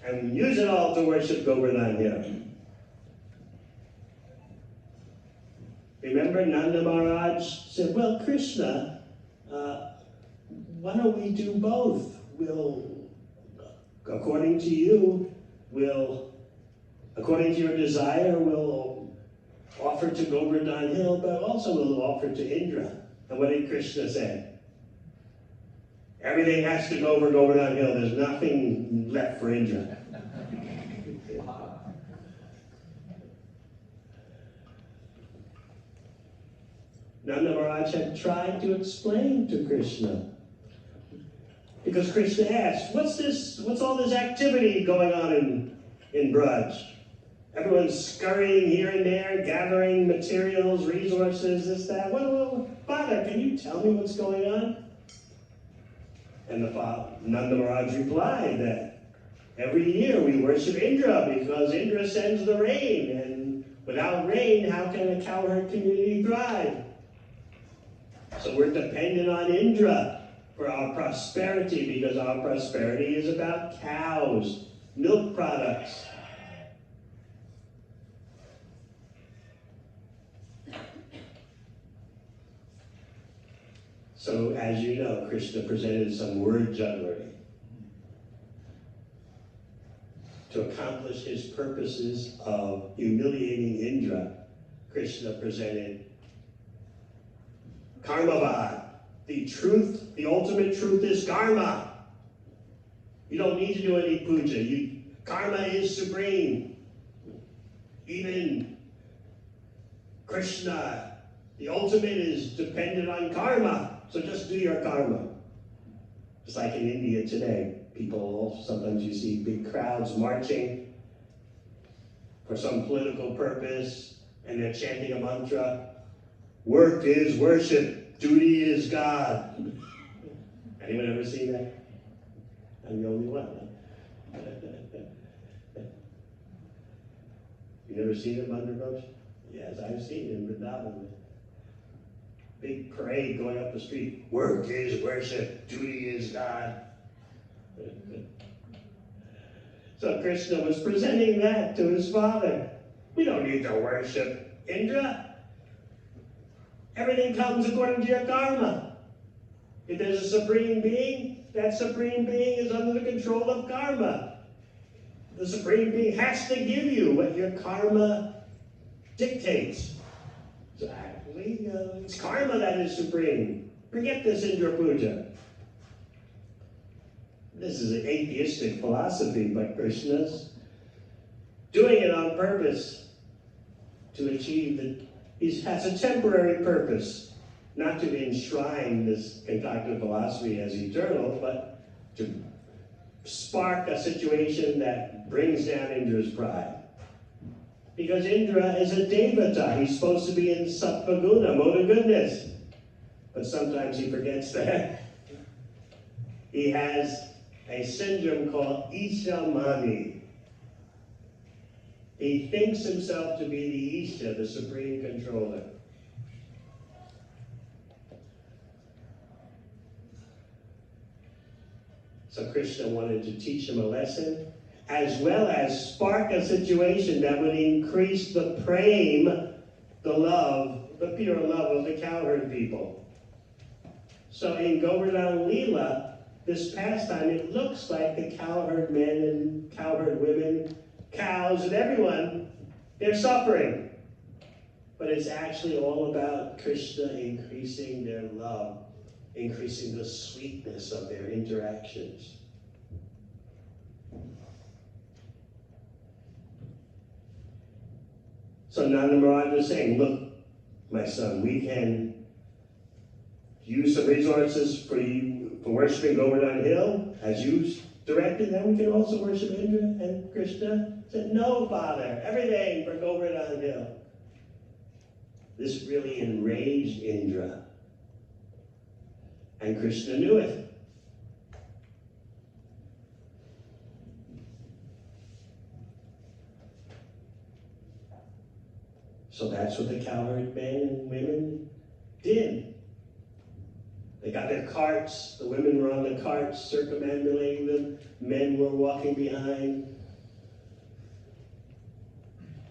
and use it all to worship Govardhan Hill. Remember, Nanda Maharaj said, well, Krishna, why don't we do both? We'll, according to you, according to your desire, we'll offer to Govardhan Hill, but also we'll offer to Indra. And what did Krishna say? Everything has to go over Govardhan Hill. There's nothing left for Indra. Nanda Maharaj had tried to explain to Krishna. Because Krishna asked, what's all this activity going on in Braj? Everyone's scurrying here and there, gathering materials, resources, this, that. Well, Father, can you tell me what's going on? And Nanda Maharaj replied that every year we worship Indra because Indra sends the rain, and without rain, how can a cowherd community thrive? So we're dependent on Indra for our prosperity, because our prosperity is about cows, milk products. So, as you know, Krishna presented some word jugglery to accomplish his purposes of humiliating Indra. Krishna presented Karmavad. The truth, the ultimate truth is karma. You don't need to do any puja. Karma is supreme. Even Krishna, the ultimate, is dependent on karma. So just do your karma. Just like in India today, sometimes you see big crowds marching for some political purpose, and they're chanting a mantra. Work is worship. Duty is God. Anyone ever seen that? I'm the only one. Huh? You never seen it, Mandra Ghosh? Yes, I've seen it in Vrindavan. Big parade going up the street. Work is worship. Duty is God. So Krishna was presenting that to his father. We don't need to worship Indra. Everything comes according to your karma. If there's a supreme being, that supreme being is under the control of karma. The supreme being has to give you what your karma dictates. So actually, it's karma that is supreme. Forget this Indra Puja. This is an atheistic philosophy, but Krishna's doing it on purpose to achieve he has a temporary purpose, not to enshrine this concocted philosophy as eternal, but to spark a situation that brings down Indra's pride. Because Indra is a devata. He's supposed to be in sattva guna, mode of goodness. But sometimes he forgets that. He has a syndrome called Ishamani. He thinks himself to be the Isha, the supreme controller. So Krishna wanted to teach him a lesson, as well as spark a situation that would increase the prem, the love, the pure love of the cowherd people. So in Govardhan Leela, this pastime, it looks like the cowherd men and cowherd women, cows and everyone, they're suffering. But it's actually all about Krishna increasing their love, increasing the sweetness of their interactions. So Nanda Maharaj was saying, look, my son, we can use some resources for you for worshiping Govardhan Hill, as you directed, then we can also worship Indra. And Krishna said, no, Father, everything for Govardhan Hill. This really enraged Indra. And Krishna knew it. So that's what the cowherd men and women did. They got their carts, the women were on the carts circumambulating them, men were walking behind.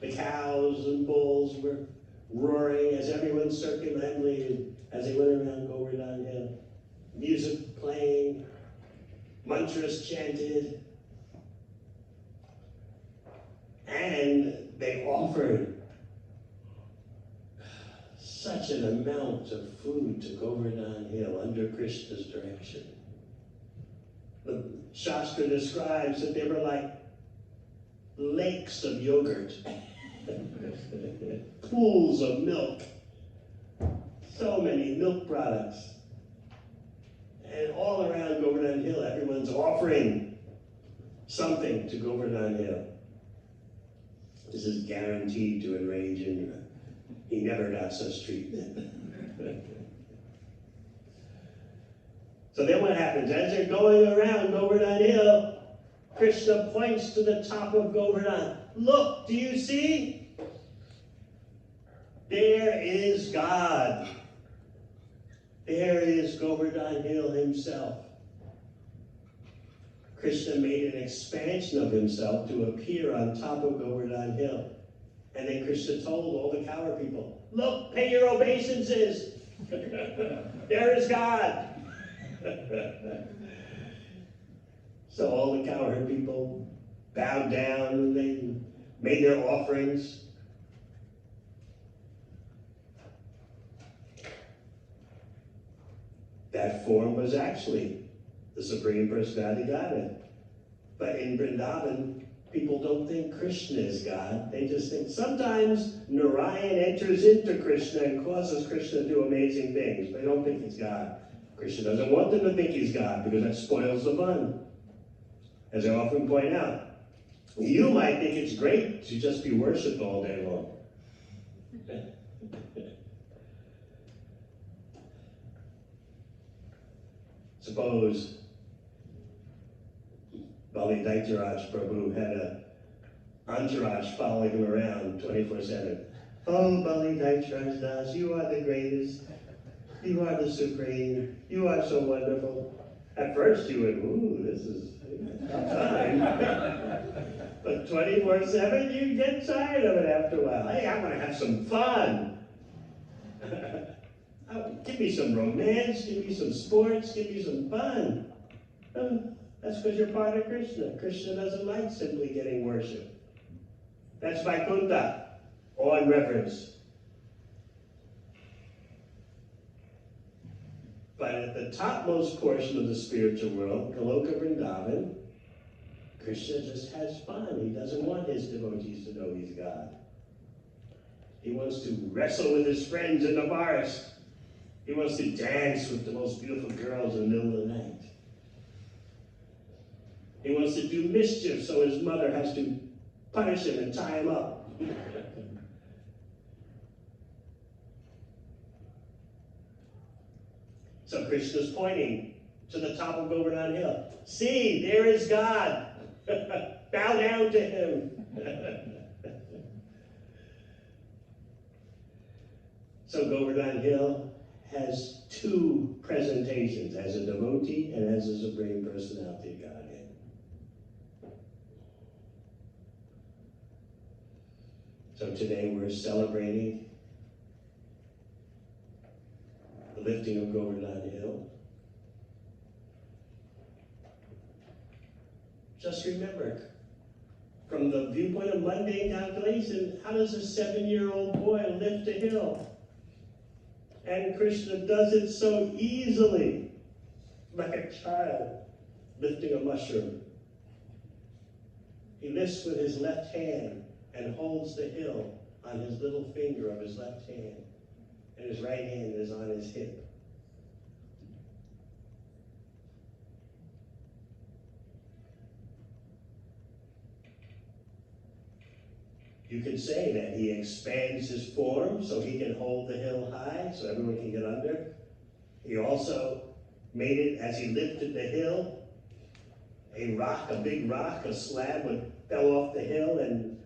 The cows and bulls were roaring as everyone circumambulated as they went around Govardhan Hill. Music playing, mantras chanted, and they offered such an amount of food to Govardhan Hill under Krishna's direction. The Shastra describes that they were like lakes of yogurt, pools of milk, so many milk products. And all around Govardhan Hill, everyone's offering something to Govardhan Hill. This is guaranteed to enrage Indra. He never got such treatment. So then what happens? As they're going around Govardhan Hill, Krishna points to the top of Govardhan. Look, do you see? There is God. There is Govardhan Hill himself. Krishna made an expansion of himself to appear on top of Govardhan Hill. And then Krishna told all the cowherd people, look, pay your obeisances. There is God. So all the cowherd people bowed down and they made their offerings. That form was actually the Supreme Personality Godhead. But in Vrindavan, people don't think Krishna is God. They just think sometimes Narayan enters into Krishna and causes Krishna to do amazing things. They don't think it's God. Krishna doesn't want them to think he's God because that spoils the fun. As I often point out, you might think it's great to just be worshipped all day long. Suppose Bali Daitaraj Prabhu had an entourage following him around 24/7. Oh, Bali Daitaraj Das, you are the greatest. You are the supreme. You are so wonderful. At first you would, ooh, this is time. But 24/7, you get tired of it after a while. Hey, I want to have some fun. Give me some romance, give me some sports, give me some fun. That's because you're part of Krishna. Krishna doesn't like simply getting worship. That's Vaikuntha, awe and reverence. But at the topmost portion of the spiritual world, Goloka Vrindavan, Krishna just has fun. He doesn't want his devotees to know he's God. He wants to wrestle with his friends in the forest. He wants to dance with the most beautiful girls in the middle of the night. He wants to do mischief, so his mother has to punish him and tie him up. So Krishna's pointing to the top of Govardhan Hill. See, there is God. Bow down to him. So Govardhan Hill has two presentations, as a devotee and as a Supreme Personality of Godhead. So today we're celebrating the lifting of Govardhan Hill. Just remember, from the viewpoint of mundane calculation, how does a 7-year-old boy lift a hill? And Krishna does it so easily, like a child lifting a mushroom. He lifts with his left hand and holds the hill on his little finger of his left hand, and his right hand is on his hip. You could say that he expands his form so he can hold the hill high so everyone can get under. He also made it, as he lifted the hill, a rock, a big rock, a slab fell off the hill, and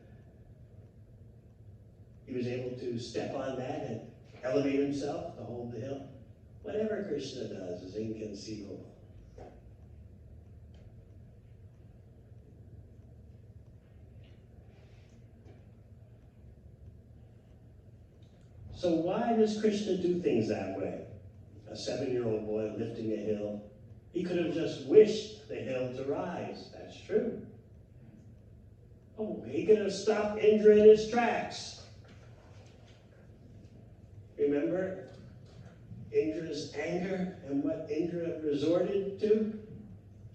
he was able to step on that and elevate himself to hold the hill. Whatever Krishna does is inconceivable. So why does Krishna do things that way? A 7-year-old boy lifting a hill. He could have just wished the hill to rise. That's true. Oh, he could have stopped Indra in his tracks. Remember Indra's anger and what Indra resorted to?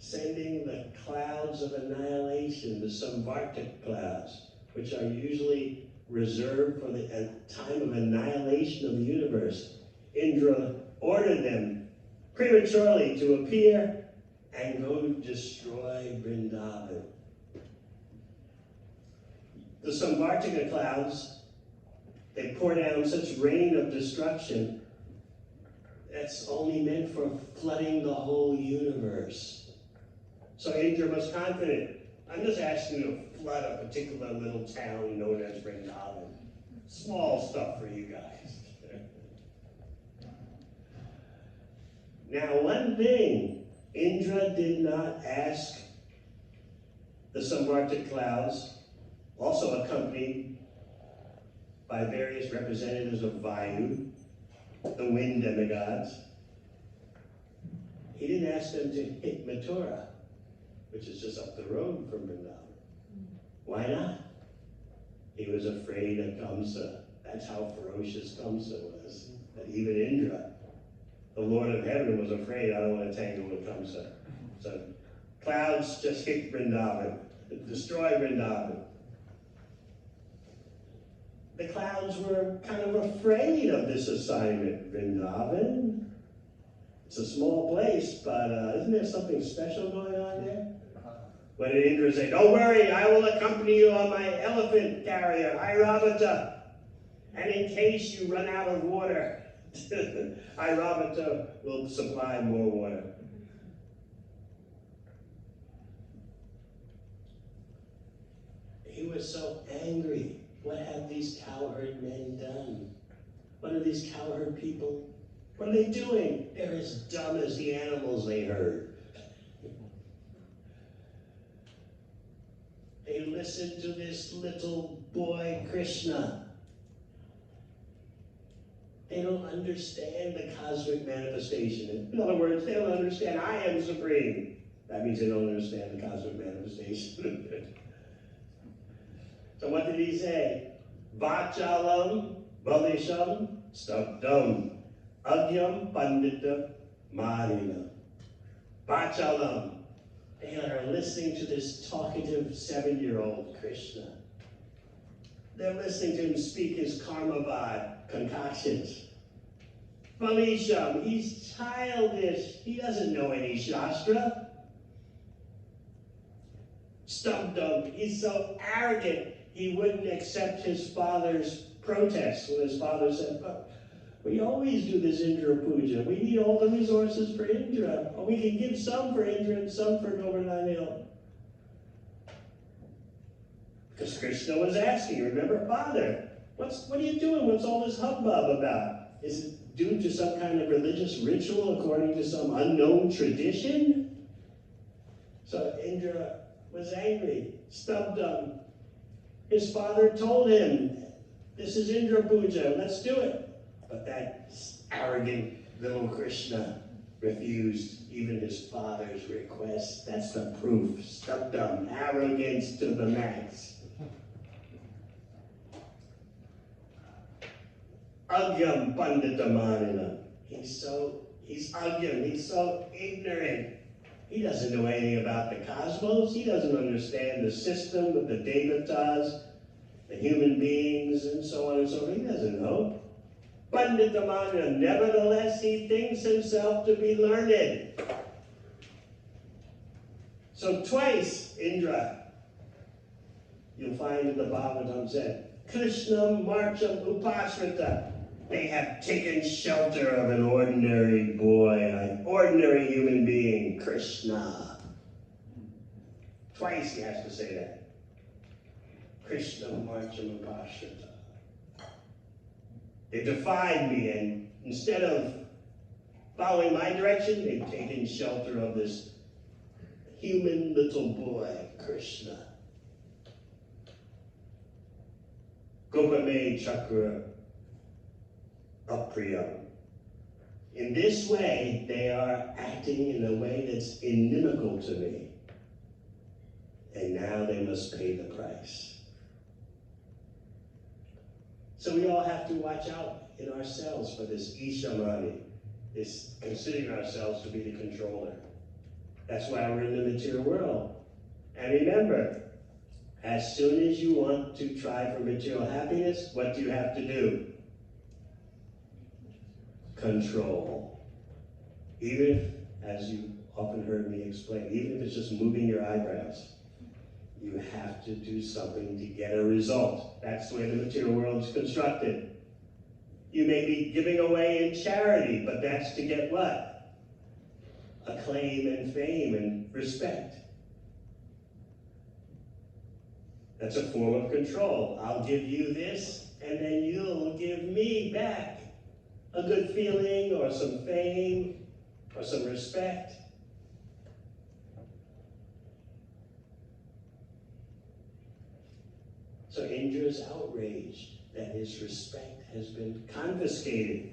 Sending the clouds of annihilation, the Samvartak clouds, which are usually reserved for the time of annihilation of the universe. Indra ordered them prematurely to appear and go destroy Vrindavan. The Samvartika clouds, they pour down such rain of destruction that's only meant for flooding the whole universe. So Indra was confident. I'm just asking you to flood a particular little town known as Vrindavan. Small stuff for you guys. Now, one thing, Indra did not ask the Samvartak clouds, also accompanied by various representatives of Vayu, the wind demigods. He didn't ask them to hit Mathura, which is just up the road from Vrindavan. Why not? He was afraid of Kamsa. That's how ferocious Kamsa was. That even Indra, the Lord of Heaven, was afraid, I don't want to tangle with Kamsa. So clouds just hit Vrindavan, destroy Vrindavan. The clouds were kind of afraid of this assignment. Vrindavan, it's a small place, but isn't there something special going on there? What did Indra say? Don't worry, I will accompany you on my elephant carrier, Airavata. And in case you run out of water, Airavata will supply more water. He was so angry. What have these cowherd men done? What are these cowherd people? What are they doing? They're as dumb as the animals they herd. They listen to this little boy, Krishna. They don't understand the cosmic manifestation. In other words, they don't understand I am supreme. That means they don't understand the cosmic manifestation. So what did he say? Vachalam, Valisham, Stabdam, Agyam, Pandita, Marina. Vachalam. They are listening to this talkative 7-year-old Krishna. They're listening to him speak his karmavad concoctions. Valisham, he's childish. He doesn't know any Shastra. Stabdam, he's so arrogant. He wouldn't accept his father's protest when his father said, but we always do this Indra Puja. We need all the resources for Indra. Or we can give some for Indra and some for Govardhan Hill. Because Krishna was asking, remember, Father, what are you doing? What's all this hubbub about? Is it due to some kind of religious ritual according to some unknown tradition? So Indra was angry, stubbed him. His father told him, this is Indra Puja, let's do it. But that arrogant little Krishna refused even his father's request. That's the proof. Stubbed him, arrogance to the max. Agyam Panditamanina. He's agyam, he's so ignorant. He doesn't know anything about the cosmos. He doesn't understand the system with the devatas, the human beings, and so on and so forth. He doesn't know. Panditamanina, nevertheless, he thinks himself to be learned. So twice, Indra, you'll find in the Bhagavatam said, Krishna Marcham Upasrita. They have taken shelter of an ordinary boy, an ordinary human being, Krishna. Twice he has to say that. Krishna Marcham Upasrita. They defied me, and instead of following my direction, they've taken shelter of this human little boy, Krishna. Gopame Chakra Apriyam. In this way, they are acting in a way that's inimical to me. And now they must pay the price. So we all have to watch out in ourselves for this Ishamani, this considering ourselves to be the controller. That's why we're in the material world. And remember, as soon as you want to try for material happiness, what do you have to do? Control. Even if, as you often heard me explain, even if it's just moving your eyebrows, you have to do something to get a result. That's the way the material world is constructed. You may be giving away in charity, but that's to get what? Acclaim and fame and respect. That's a form of control. I'll give you this, and then you'll give me back a good feeling or some fame or some respect. So Indra is outraged that his respect has been confiscated.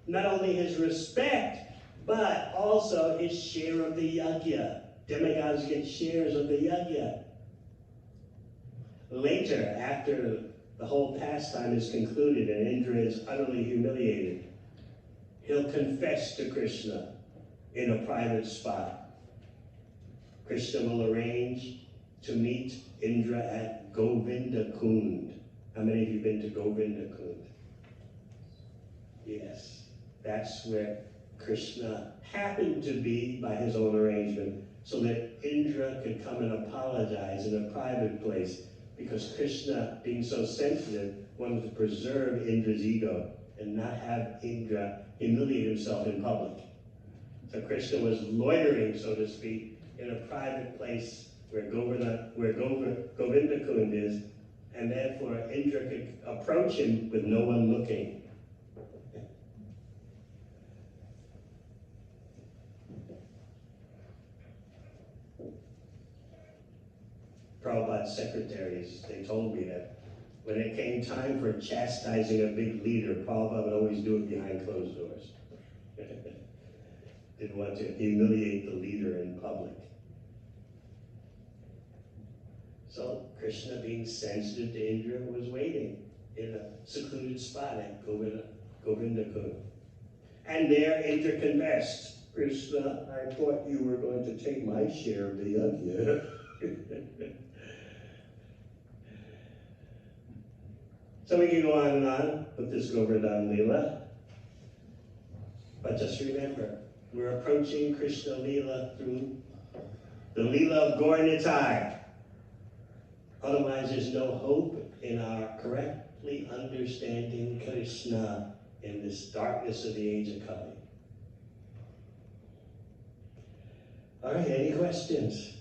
Not only his respect, but also his share of the yajna. Demigods get shares of the yajna. Later, after the whole pastime is concluded and Indra is utterly humiliated, he'll confess to Krishna in a private spot. Krishna will arrange to meet Indra at Govinda Kund. How many of you have been to Govinda Kund? Yes, that's where Krishna happened to be by his own arrangement, so that Indra could come and apologize in a private place, because Krishna, being so sensitive, wanted to preserve Indra's ego and not have Indra humiliate himself in public. So Krishna was loitering, so to speak, in a private place where Govinda Kund is, and therefore Indra could approach him with no one looking. Prabhupada's secretaries, they told me that when it came time for chastising a big leader, Prabhupada would always do it behind closed doors. Didn't want to humiliate the leader in public. So Krishna, being sensitive to Indra, was waiting in a secluded spot at Govinda Kund. And there Indra confessed, Krishna, I thought you were going to take my share of the yajna. So we can go on and on with this Govardhan Leela. But just remember, we're approaching Krishna Leela through the Leela of Gaur-Nitai. Otherwise, there's no hope in our correctly understanding Krishna in this darkness of the age of Kali. All right, any questions?